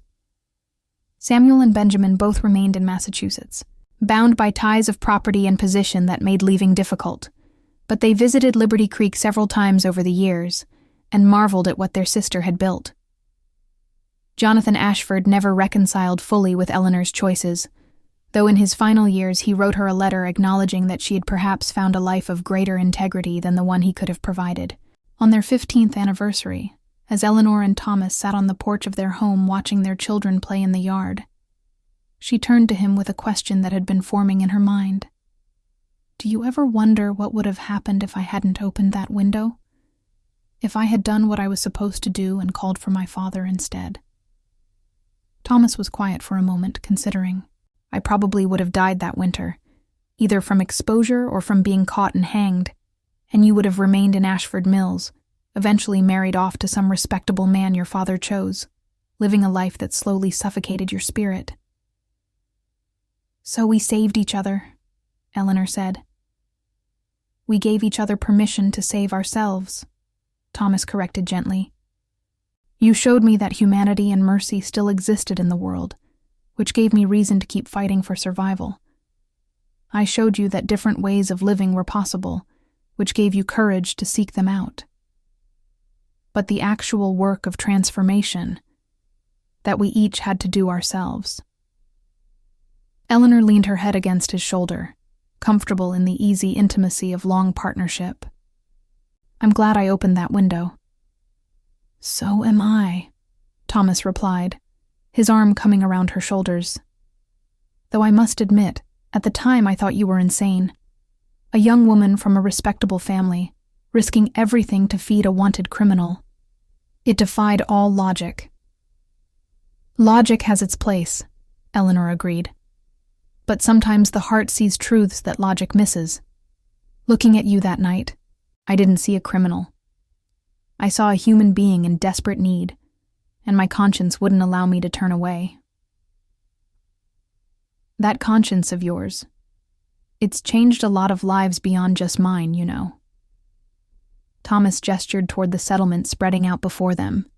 A: Samuel and Benjamin both remained in Massachusetts, bound by ties of property and position that made leaving difficult, but they visited Liberty Creek several times over the years and marveled at what their sister had built. Jonathan Ashford never reconciled fully with Eleanor's choices, though in his final years he wrote her a letter acknowledging that she had perhaps found a life of greater integrity than the one he could have provided. On their 15th anniversary, as Eleanor and Thomas sat on the porch of their home watching their children play in the yard, she turned to him with a question that had been forming in her mind. "Do you ever wonder what would have happened if I hadn't opened that window? If I had done what I was supposed to do and called for my father instead?" Thomas was quiet for a moment, considering. "I probably would have died that winter, either from exposure or from being caught and hanged, and you would have remained in Ashford Mills, eventually married off to some respectable man your father chose, living a life that slowly suffocated your spirit." "So we saved each other," Eleanor said. "We gave each other permission to save ourselves," Thomas corrected gently. "You showed me that humanity and mercy still existed in the world, which gave me reason to keep fighting for survival. I showed you that different ways of living were possible, which gave you courage to seek them out. But the actual work of transformation, that we each had to do ourselves." Eleanor leaned her head against his shoulder, comfortable in the easy intimacy of long partnership. "I'm glad I opened that window." "So am I," Thomas replied, his arm coming around her shoulders. "Though I must admit, at the time I thought you were insane. A young woman from a respectable family, risking everything to feed a wanted criminal. It defied all logic." "Logic has its place," Eleanor agreed. "But sometimes the heart sees truths that logic misses. Looking at you that night, I didn't see a criminal. I saw a human being in desperate need, and my conscience wouldn't allow me to turn away. That conscience of yours, it's changed a lot of lives beyond just mine, you know." Thomas gestured toward the settlement spreading out before them.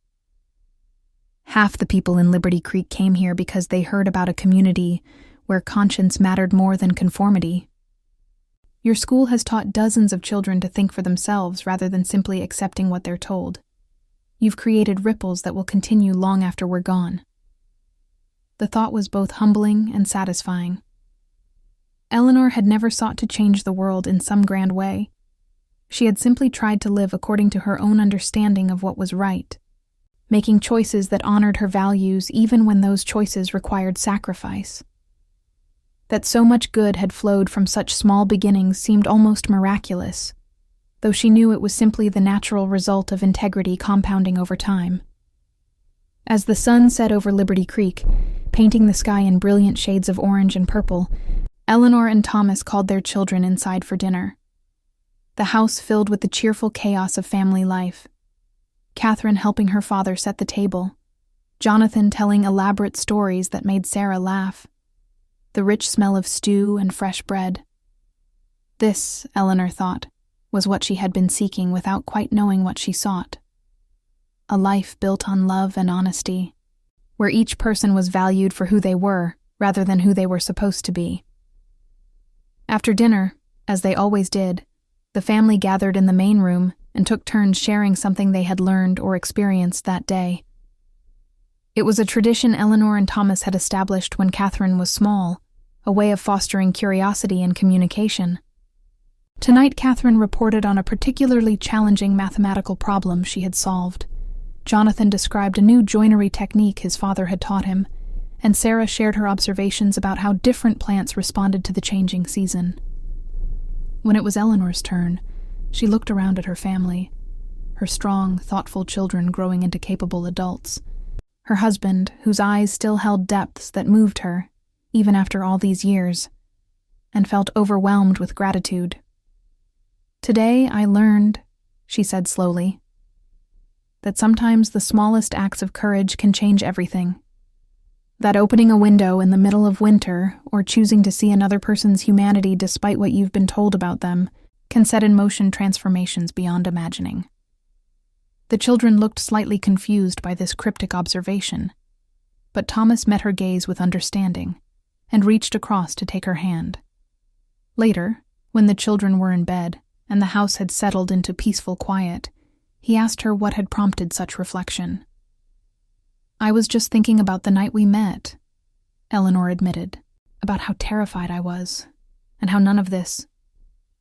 A: "Half the people in Liberty Creek came here because they heard about a community where conscience mattered more than conformity. Your school has taught dozens of children to think for themselves rather than simply accepting what they're told. You've created ripples that will continue long after we're gone." The thought was both humbling and satisfying. Eleanor had never sought to change the world in some grand way. She had simply tried to live according to her own understanding of what was right, making choices that honored her values even when those choices required sacrifice. That so much good had flowed from such small beginnings seemed almost miraculous, though she knew it was simply the natural result of integrity compounding over time. As the sun set over Liberty Creek, painting the sky in brilliant shades of orange and purple, Eleanor and Thomas called their children inside for dinner. The house filled with the cheerful chaos of family life. Catherine helping her father set the table, Jonathan telling elaborate stories that made Sarah laugh, the rich smell of stew and fresh bread. This, Eleanor thought, was what she had been seeking without quite knowing what she sought. A life built on love and honesty, where each person was valued for who they were rather than who they were supposed to be. After dinner, as they always did, the family gathered in the main room and took turns sharing something they had learned or experienced that day. It was a tradition Eleanor and Thomas had established when Catherine was small, a way of fostering curiosity and communication. Tonight, Catherine reported on a particularly challenging mathematical problem she had solved. Jonathan described a new joinery technique his father had taught him, and Sarah shared her observations about how different plants responded to the changing season. When it was Eleanor's turn, she looked around at her family, her strong, thoughtful children growing into capable adults, her husband, whose eyes still held depths that moved her, even after all these years, and felt overwhelmed with gratitude. "Today I learned," she said slowly, "that sometimes the smallest acts of courage can change everything. That opening a window in the middle of winter or choosing to see another person's humanity despite what you've been told about them can set in motion transformations beyond imagining." The children looked slightly confused by this cryptic observation, but Thomas met her gaze with understanding and reached across to take her hand. Later, when the children were in bed and the house had settled into peaceful quiet, he asked her what had prompted such reflection. "I was just thinking about the night we met," Eleanor admitted, "about how terrified I was, and how none of this,"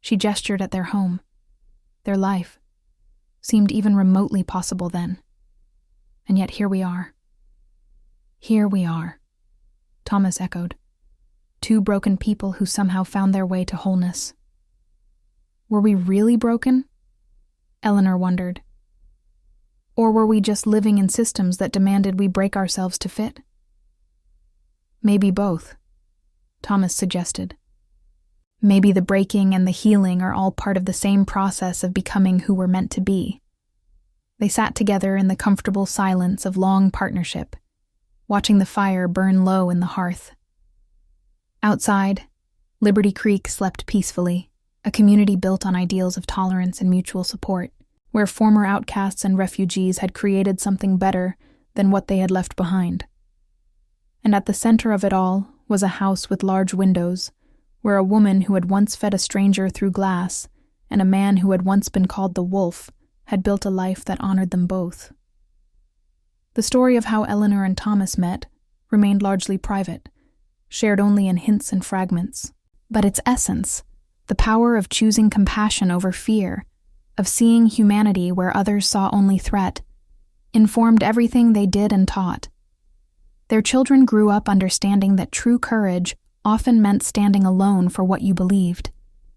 A: she gestured at their home, their life, seemed even remotely possible then. And yet here we are. "Here we are," Thomas echoed. "Two broken people who somehow found their way to wholeness." Were we really broken? Eleanor wondered. Or were we just living in systems that demanded we break ourselves to fit? Maybe both, Thomas suggested. Maybe the breaking and the healing are all part of the same process of becoming who we're meant to be. They sat together in the comfortable silence of long partnership, watching the fire burn low in the hearth. Outside, Liberty Creek slept peacefully, a community built on ideals of tolerance and mutual support, where former outcasts and refugees had created something better than what they had left behind. And at the center of it all was a house with large windows, where a woman who had once fed a stranger through glass and a man who had once been called the Wolf had built a life that honored them both. The story of how Eleanor and Thomas met remained largely private, shared only in hints and fragments, but its essence, the power of choosing compassion over fear, of seeing humanity where others saw only threat, informed everything they did and taught. Their children grew up understanding that true courage often meant standing alone for what you believed,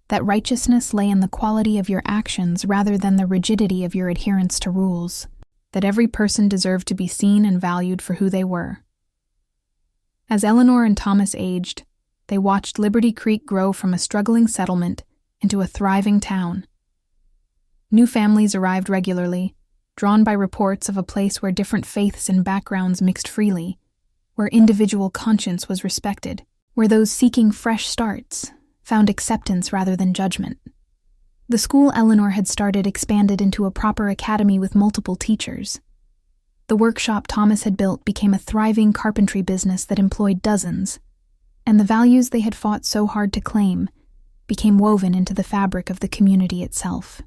A: that righteousness lay in the quality of your actions rather than the rigidity of your adherence to rules, that every person deserved to be seen and valued for who they were. As Eleanor and Thomas aged, they watched Liberty Creek grow from a struggling settlement into a thriving town. New families arrived regularly, drawn by reports of a place where different faiths and backgrounds mixed freely, where individual conscience was respected, where those seeking fresh starts found acceptance rather than judgment. The school Eleanor had started expanded into a proper academy with multiple teachers. The workshop Thomas had built became a thriving carpentry business that employed dozens, and the values they had fought so hard to claim became woven into the fabric of the community itself.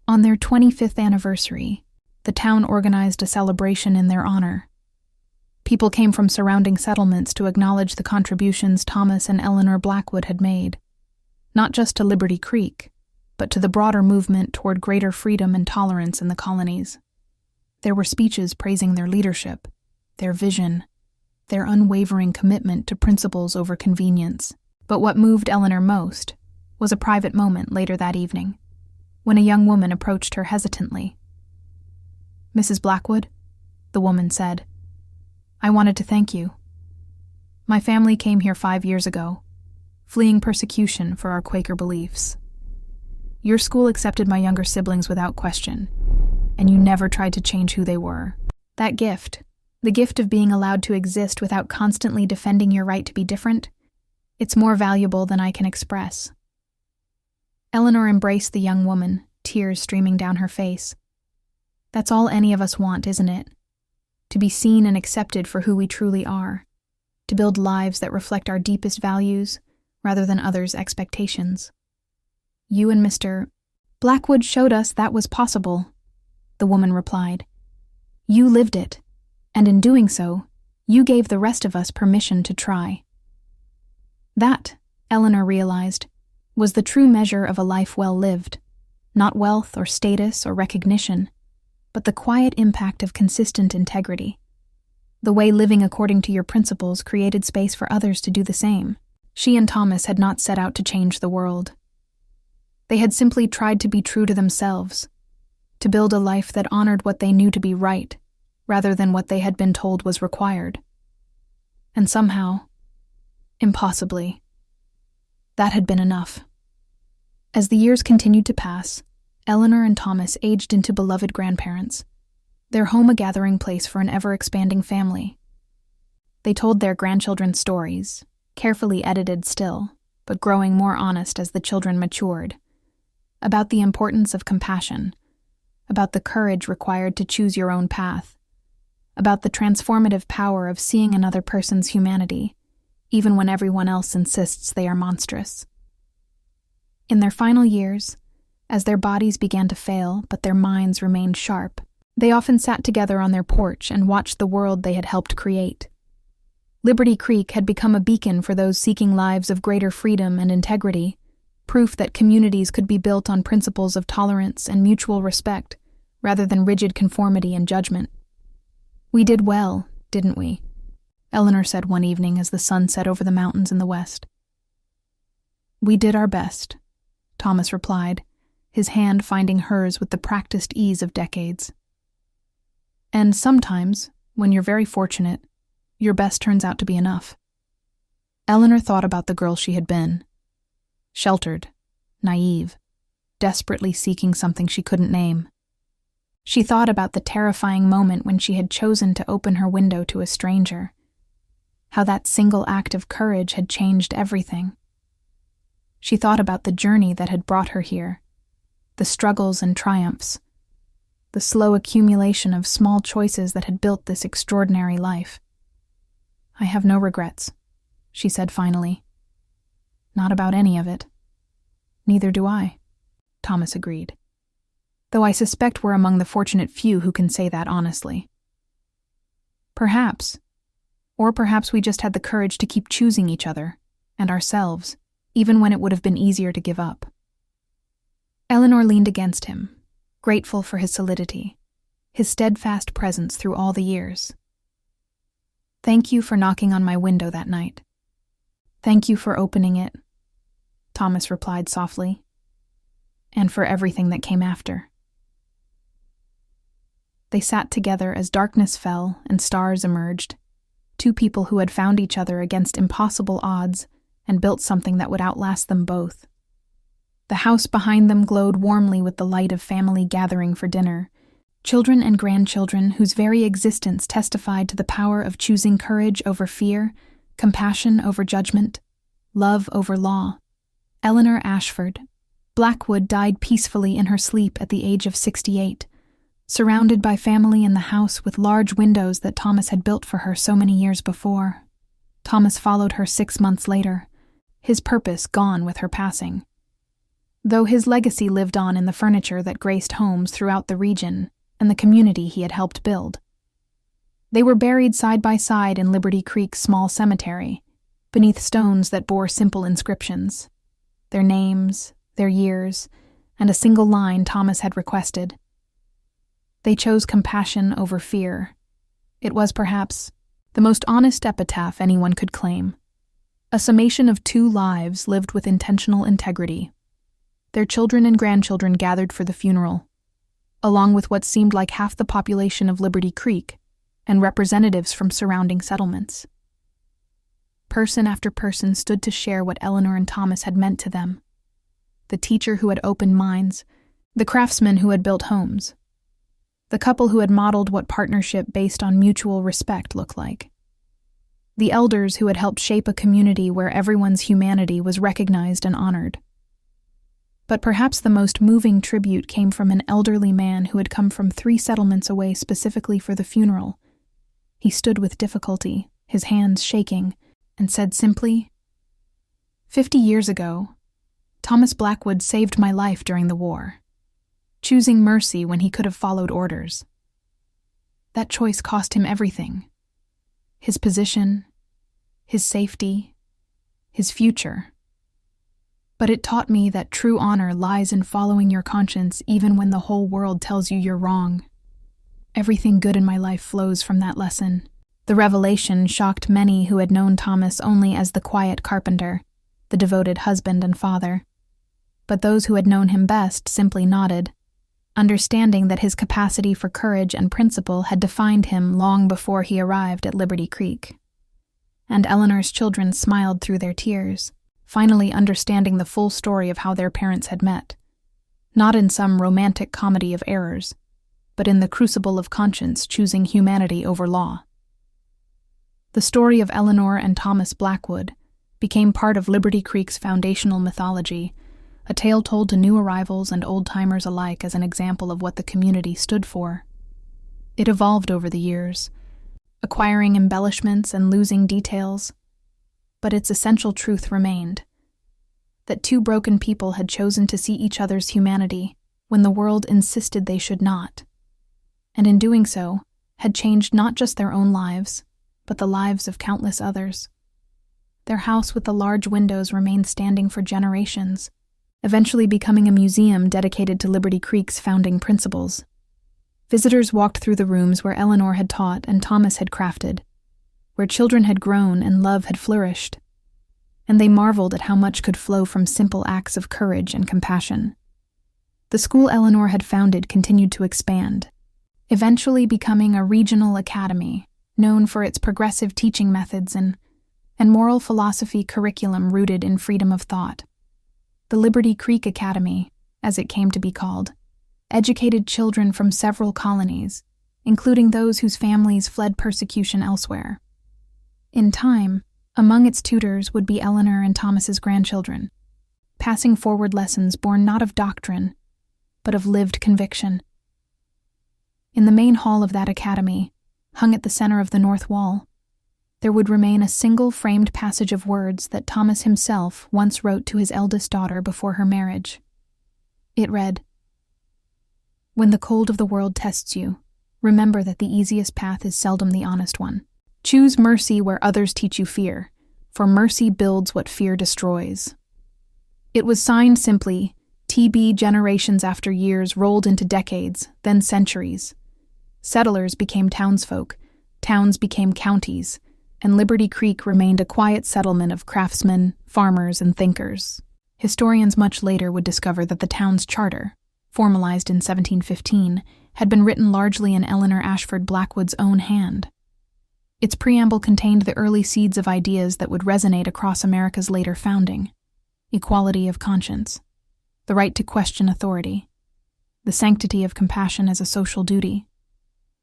A: On their 25th anniversary, the town organized a celebration in their honor. People came from surrounding settlements to acknowledge the contributions Thomas and Eleanor Blackwood had made, not just to Liberty Creek, but to the broader movement toward greater freedom and tolerance in the colonies. There were speeches praising their leadership, their vision, their unwavering commitment to principles over convenience. But what moved Eleanor most was a private moment later that evening, when a young woman approached her hesitantly. "Mrs. Blackwood," the woman said, "I wanted to thank you. My family came here 5 years ago, fleeing persecution for our Quaker beliefs. Your school accepted my younger siblings without question, and you never tried to change who they were. That gift, the gift of being allowed to exist without constantly defending your right to be different, it's more valuable than I can express." Eleanor embraced the young woman, tears streaming down her face. That's all any of us want, isn't it? To be seen and accepted for who we truly are, to build lives that reflect our deepest values rather than others' expectations. You and Mr. Blackwood showed us that was possible, the woman replied. You lived it, and in doing so, you gave the rest of us permission to try. That, Eleanor realized, was the true measure of a life well lived, not wealth or status or recognition, but the quiet impact of consistent integrity. The way living according to your principles created space for others to do the same. She and Thomas had not set out to change the world. They had simply tried to be true to themselves, to build a life that honored what they knew to be right, rather than what they had been told was required. And somehow, impossibly, that had been enough. As the years continued to pass, Eleanor and Thomas aged into beloved grandparents, their home a gathering place for an ever-expanding family. They told their grandchildren stories, carefully edited still, but growing more honest as the children matured, about the importance of compassion, about the courage required to choose your own path, about the transformative power of seeing another person's humanity, even when everyone else insists they are monstrous. In their final years, as their bodies began to fail but their minds remained sharp, they often sat together on their porch and watched the world they had helped create. Liberty Creek had become a beacon for those seeking lives of greater freedom and integrity, proof that communities could be built on principles of tolerance and mutual respect, rather than rigid conformity and judgment. We did well, didn't we? Eleanor said one evening as the sun set over the mountains in the west. We did our best, Thomas replied, his hand finding hers with the practiced ease of decades. And sometimes, when you're very fortunate, your best turns out to be enough. Eleanor thought about the girl she had been. Sheltered, naive, desperately seeking something she couldn't name. She thought about the terrifying moment when she had chosen to open her window to a stranger, how that single act of courage had changed everything. She thought about the journey that had brought her here, the struggles and triumphs, the slow accumulation of small choices that had built this extraordinary life. I have no regrets, she said finally. Not about any of it. Neither do I, Thomas agreed. Though I suspect we're among the fortunate few who can say that honestly. Perhaps. Or perhaps we just had the courage to keep choosing each other, and ourselves, even when it would have been easier to give up. Eleanor leaned against him, grateful for his solidity, his steadfast presence through all the years. Thank you for knocking on my window that night. Thank you for opening it, Thomas replied softly, and for everything that came after. They sat together as darkness fell and stars emerged, two people who had found each other against impossible odds and built something that would outlast them both. The house behind them glowed warmly with the light of family gathering for dinner, children and grandchildren whose very existence testified to the power of choosing courage over fear, compassion over judgment, love over law. Eleanor Ashford, Blackwood, died peacefully in her sleep at the age of 68, surrounded by family in the house with large windows that Thomas had built for her so many years before. Thomas followed her 6 months later, his purpose gone with her passing. Though his legacy lived on in the furniture that graced homes throughout the region and the community he had helped build. They were buried side by side in Liberty Creek's small cemetery, beneath stones that bore simple inscriptions, their names, their years, and a single line Thomas had requested. They chose compassion over fear. It was, perhaps, the most honest epitaph anyone could claim. A summation of 2 lives lived with intentional integrity. Their children and grandchildren gathered for the funeral, along with what seemed like half the population of Liberty Creek and representatives from surrounding settlements. Person after person stood to share what Eleanor and Thomas had meant to them. The teacher who had opened minds, the craftsman who had built homes, the couple who had modeled what partnership based on mutual respect looked like, the elders who had helped shape a community where everyone's humanity was recognized and honored. But perhaps the most moving tribute came from an elderly man who had come from 3 settlements away specifically for the funeral. He stood with difficulty, his hands shaking, and said simply, "50 years ago, Thomas Blackwood saved my life during the war, choosing mercy when he could have followed orders. That choice cost him everything: his position, his safety, his future. But it taught me that true honor lies in following your conscience even when the whole world tells you you're wrong. Everything good in my life flows from that lesson." The revelation shocked many who had known Thomas only as the quiet carpenter, the devoted husband and father. But those who had known him best simply nodded, understanding that his capacity for courage and principle had defined him long before he arrived at Liberty Creek. And Eleanor's children smiled through their tears, finally understanding the full story of how their parents had met, not in some romantic comedy of errors, but in the crucible of conscience choosing humanity over law. The story of Eleanor and Thomas Blackwood became part of Liberty Creek's foundational mythology, a tale told to new arrivals and old-timers alike as an example of what the community stood for. It evolved over the years, acquiring embellishments and losing details, but its essential truth remained: that 2 broken people had chosen to see each other's humanity when the world insisted they should not, and in doing so, had changed not just their own lives, but the lives of countless others. Their house with the large windows remained standing for generations, eventually becoming a museum dedicated to Liberty Creek's founding principles. Visitors walked through the rooms where Eleanor had taught and Thomas had crafted, where children had grown and love had flourished, and they marveled at how much could flow from simple acts of courage and compassion. The school Eleanor had founded continued to expand, eventually becoming a regional academy known for its progressive teaching methods and moral philosophy curriculum rooted in freedom of thought. The Liberty Creek Academy, as it came to be called, educated children from several colonies, including those whose families fled persecution elsewhere. In time, among its tutors would be Eleanor and Thomas's grandchildren, passing forward lessons born not of doctrine, but of lived conviction. In the main hall of that academy, hung at the center of the north wall, there would remain a single framed passage of words that Thomas himself once wrote to his eldest daughter before her marriage. It read, "When the cold of the world tests you, remember that the easiest path is seldom the honest one. Choose mercy where others teach you fear, for mercy builds what fear destroys." It was signed simply, TB. Generations after years rolled into decades, then centuries. Settlers became townsfolk, towns became counties, and Liberty Creek remained a quiet settlement of craftsmen, farmers, and thinkers. Historians much later would discover that the town's charter, formalized in 1715, had been written largely in Eleanor Ashford Blackwood's own hand. Its preamble contained the early seeds of ideas that would resonate across America's later founding: equality of conscience, the right to question authority, the sanctity of compassion as a social duty.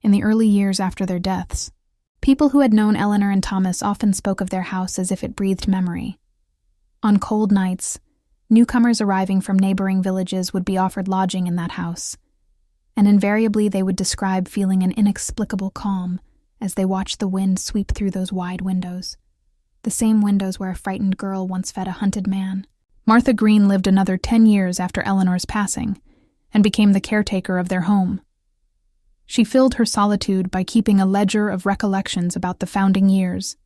A: In the early years after their deaths, people who had known Eleanor and Thomas often spoke of their house as if it breathed memory. On cold nights, newcomers arriving from neighboring villages would be offered lodging in that house, and invariably they would describe feeling an inexplicable calm as they watched the wind sweep through those wide windows, the same windows where a frightened girl once fed a hunted man. Martha Green lived another 10 years after Eleanor's passing, and became the caretaker of their home. She filled her solitude by keeping a ledger of recollections about the founding years: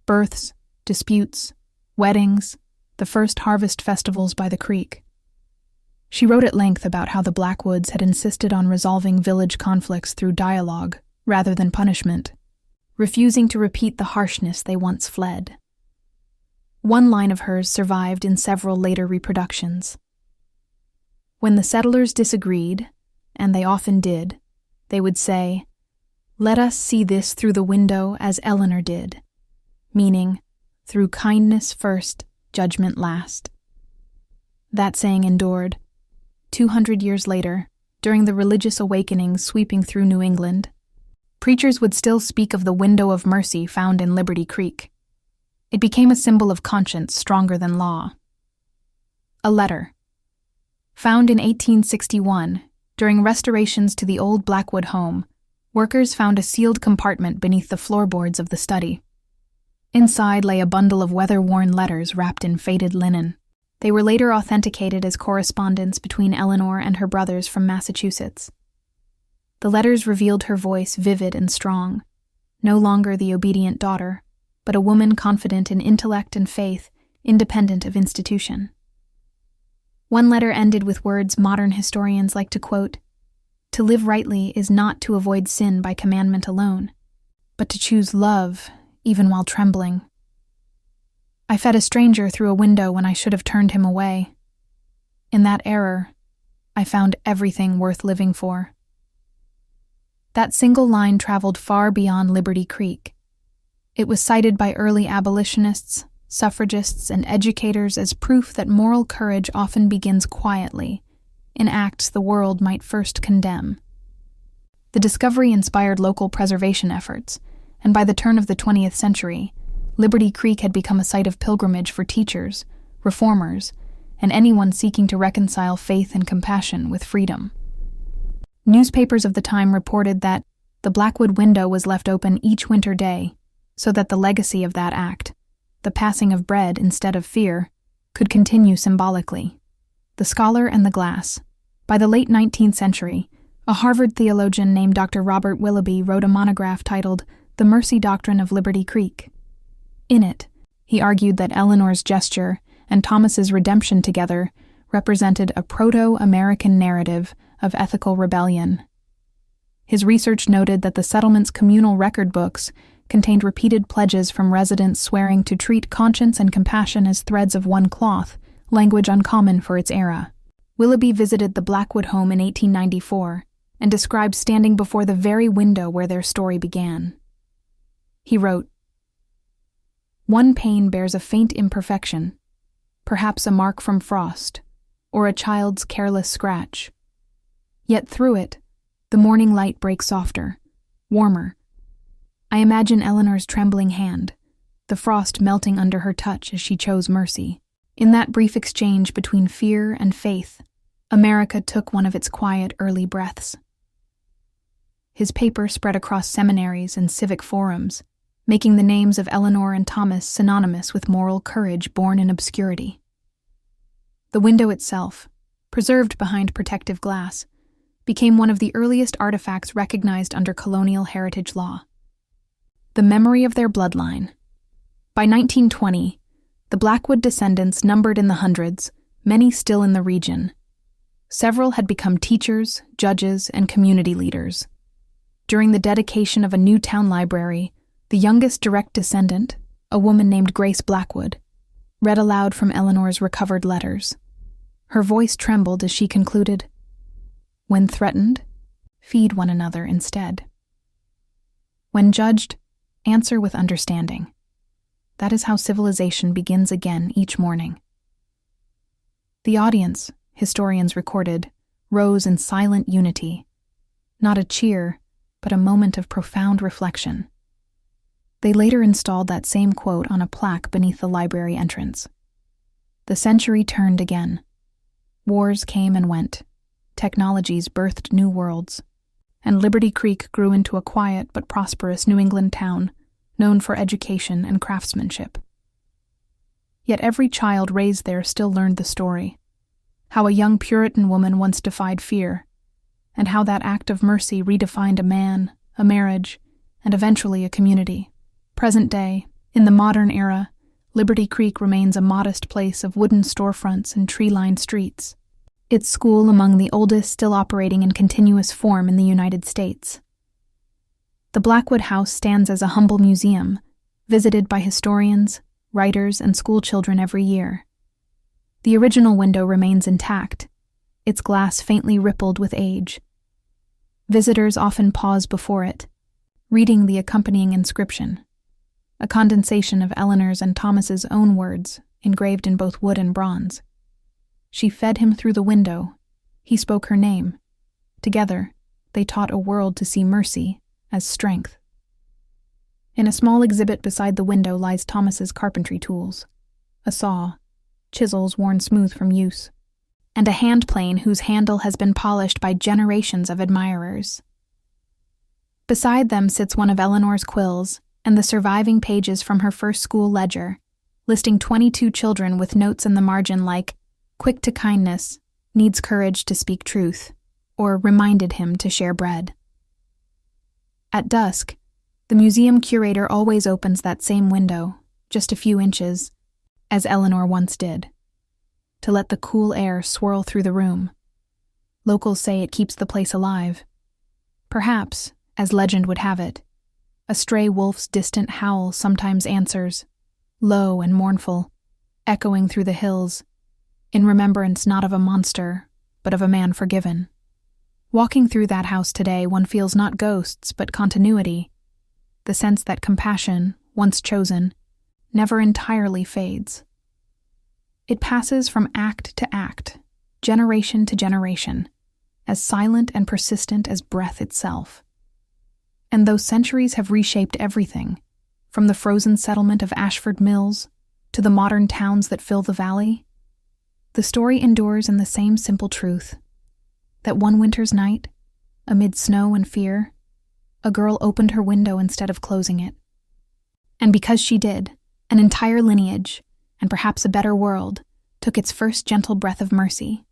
A: births, disputes, weddings, the first harvest festivals by the creek. She wrote at length about how the Blackwoods had insisted on resolving village conflicts through dialogue rather than punishment, refusing to repeat the harshness they once fled. One line of hers survived in several later reproductions. When the settlers disagreed, and they often did, they would say, "Let us see this through the window as Eleanor did," meaning, through kindness first, judgment last. That saying endured. 200 years later, during the religious awakening sweeping through New England, preachers would still speak of the window of mercy found in Liberty Creek. It became a symbol of conscience stronger than law. A letter. Found in 1861, during restorations to the old Blackwood home, workers found a sealed compartment beneath the floorboards of the study. Inside lay a bundle of weather-worn letters wrapped in faded linen. They were later authenticated as correspondence between Eleanor and her brothers from Massachusetts. The letters revealed her voice vivid and strong, no longer the obedient daughter, but a woman confident in intellect and faith, independent of institution. One letter ended with words modern historians like to quote, "To live rightly is not to avoid sin by commandment alone, but to choose love, even while trembling. I fed a stranger through a window when I should have turned him away. In that error, I found everything worth living for." That single line traveled far beyond Liberty Creek. It was cited by early abolitionists, suffragists, and educators as proof that moral courage often begins quietly, in acts the world might first condemn. The discovery inspired local preservation efforts, and by the turn of the 20th century, Liberty Creek had become a site of pilgrimage for teachers, reformers, and anyone seeking to reconcile faith and compassion with freedom. Newspapers of the time reported that the Blackwood window was left open each winter day, so that the legacy of that act, the passing of bread instead of fear, could continue symbolically. The Scholar and the Glass. By the late 19th century, a Harvard theologian named Dr. Robert Willoughby wrote a monograph titled "The Mercy Doctrine of Liberty Creek." In it, he argued that Eleanor's gesture and Thomas's redemption together represented a proto-American narrative of ethical rebellion. His research noted that the settlement's communal record books contained repeated pledges from residents swearing to treat conscience and compassion as threads of one cloth, language uncommon for its era. Willoughby visited the Blackwood home in 1894 and described standing before the very window where their story began. He wrote, "One pane bears a faint imperfection, perhaps a mark from frost, or a child's careless scratch. Yet through it, the morning light breaks softer, warmer. I imagine Eleanor's trembling hand, the frost melting under her touch as she chose mercy. In that brief exchange between fear and faith, America took one of its quiet early breaths." His paper spread across seminaries and civic forums, making the names of Eleanor and Thomas synonymous with moral courage born in obscurity. The window itself, preserved behind protective glass, became one of the earliest artifacts recognized under colonial heritage law. The memory of their bloodline. By 1920, the Blackwood descendants numbered in the hundreds, many still in the region. Several had become teachers, judges, and community leaders. During the dedication of a new town library, the youngest direct descendant, a woman named Grace Blackwood, read aloud from Eleanor's recovered letters. Her voice trembled as she concluded, "When threatened, feed one another instead. When judged, answer with understanding. That is how civilization begins again each morning." The audience, historians recorded, rose in silent unity, not a cheer, but a moment of profound reflection. They later installed that same quote on a plaque beneath the library entrance. The century turned again. Wars came and went. Technologies birthed new worlds. And Liberty Creek grew into a quiet but prosperous New England town, known for education and craftsmanship. Yet every child raised there still learned the story. How a young Puritan woman once defied fear, and how that act of mercy redefined a man, a marriage, and eventually a community. Present day, in the modern era, Liberty Creek remains a modest place of wooden storefronts and tree-lined streets. its school among the oldest still operating in continuous form in the United States. The Blackwood House stands as a humble museum, visited by historians, writers, and schoolchildren every year. The original window remains intact, its glass faintly rippled with age. Visitors often pause before it, reading the accompanying inscription, a condensation of Eleanor's and Thomas's own words, engraved in both wood and bronze. She fed him through the window. He spoke her name. Together, they taught a world to see mercy as strength. In a small exhibit beside the window lies Thomas's carpentry tools, a saw, chisels worn smooth from use, and a hand plane whose handle has been polished by generations of admirers. Beside them sits one of Eleanor's quills and the surviving pages from her first school ledger, listing 22 children with notes in the margin like, "Quick to kindness, needs courage to speak truth," or reminded him to share bread. At dusk, the museum curator always opens that same window, just a few inches, as Eleanor once did, to let the cool air swirl through the room. Locals say it keeps the place alive. Perhaps, as legend would have it, a stray wolf's distant howl sometimes answers, low and mournful, echoing through the hills, in remembrance not of a monster, but of a man forgiven. Walking through that house today, one feels not ghosts, but continuity, the sense that compassion, once chosen, never entirely fades. It passes from act to act, generation to generation, as silent and persistent as breath itself. And though centuries have reshaped everything, from the frozen settlement of Ashford Mills to the modern towns that fill the valley, the story endures in the same simple truth, that one winter's night, amid snow and fear, a girl opened her window instead of closing it. And because she did, an entire lineage, and perhaps a better world, took its first gentle breath of mercy.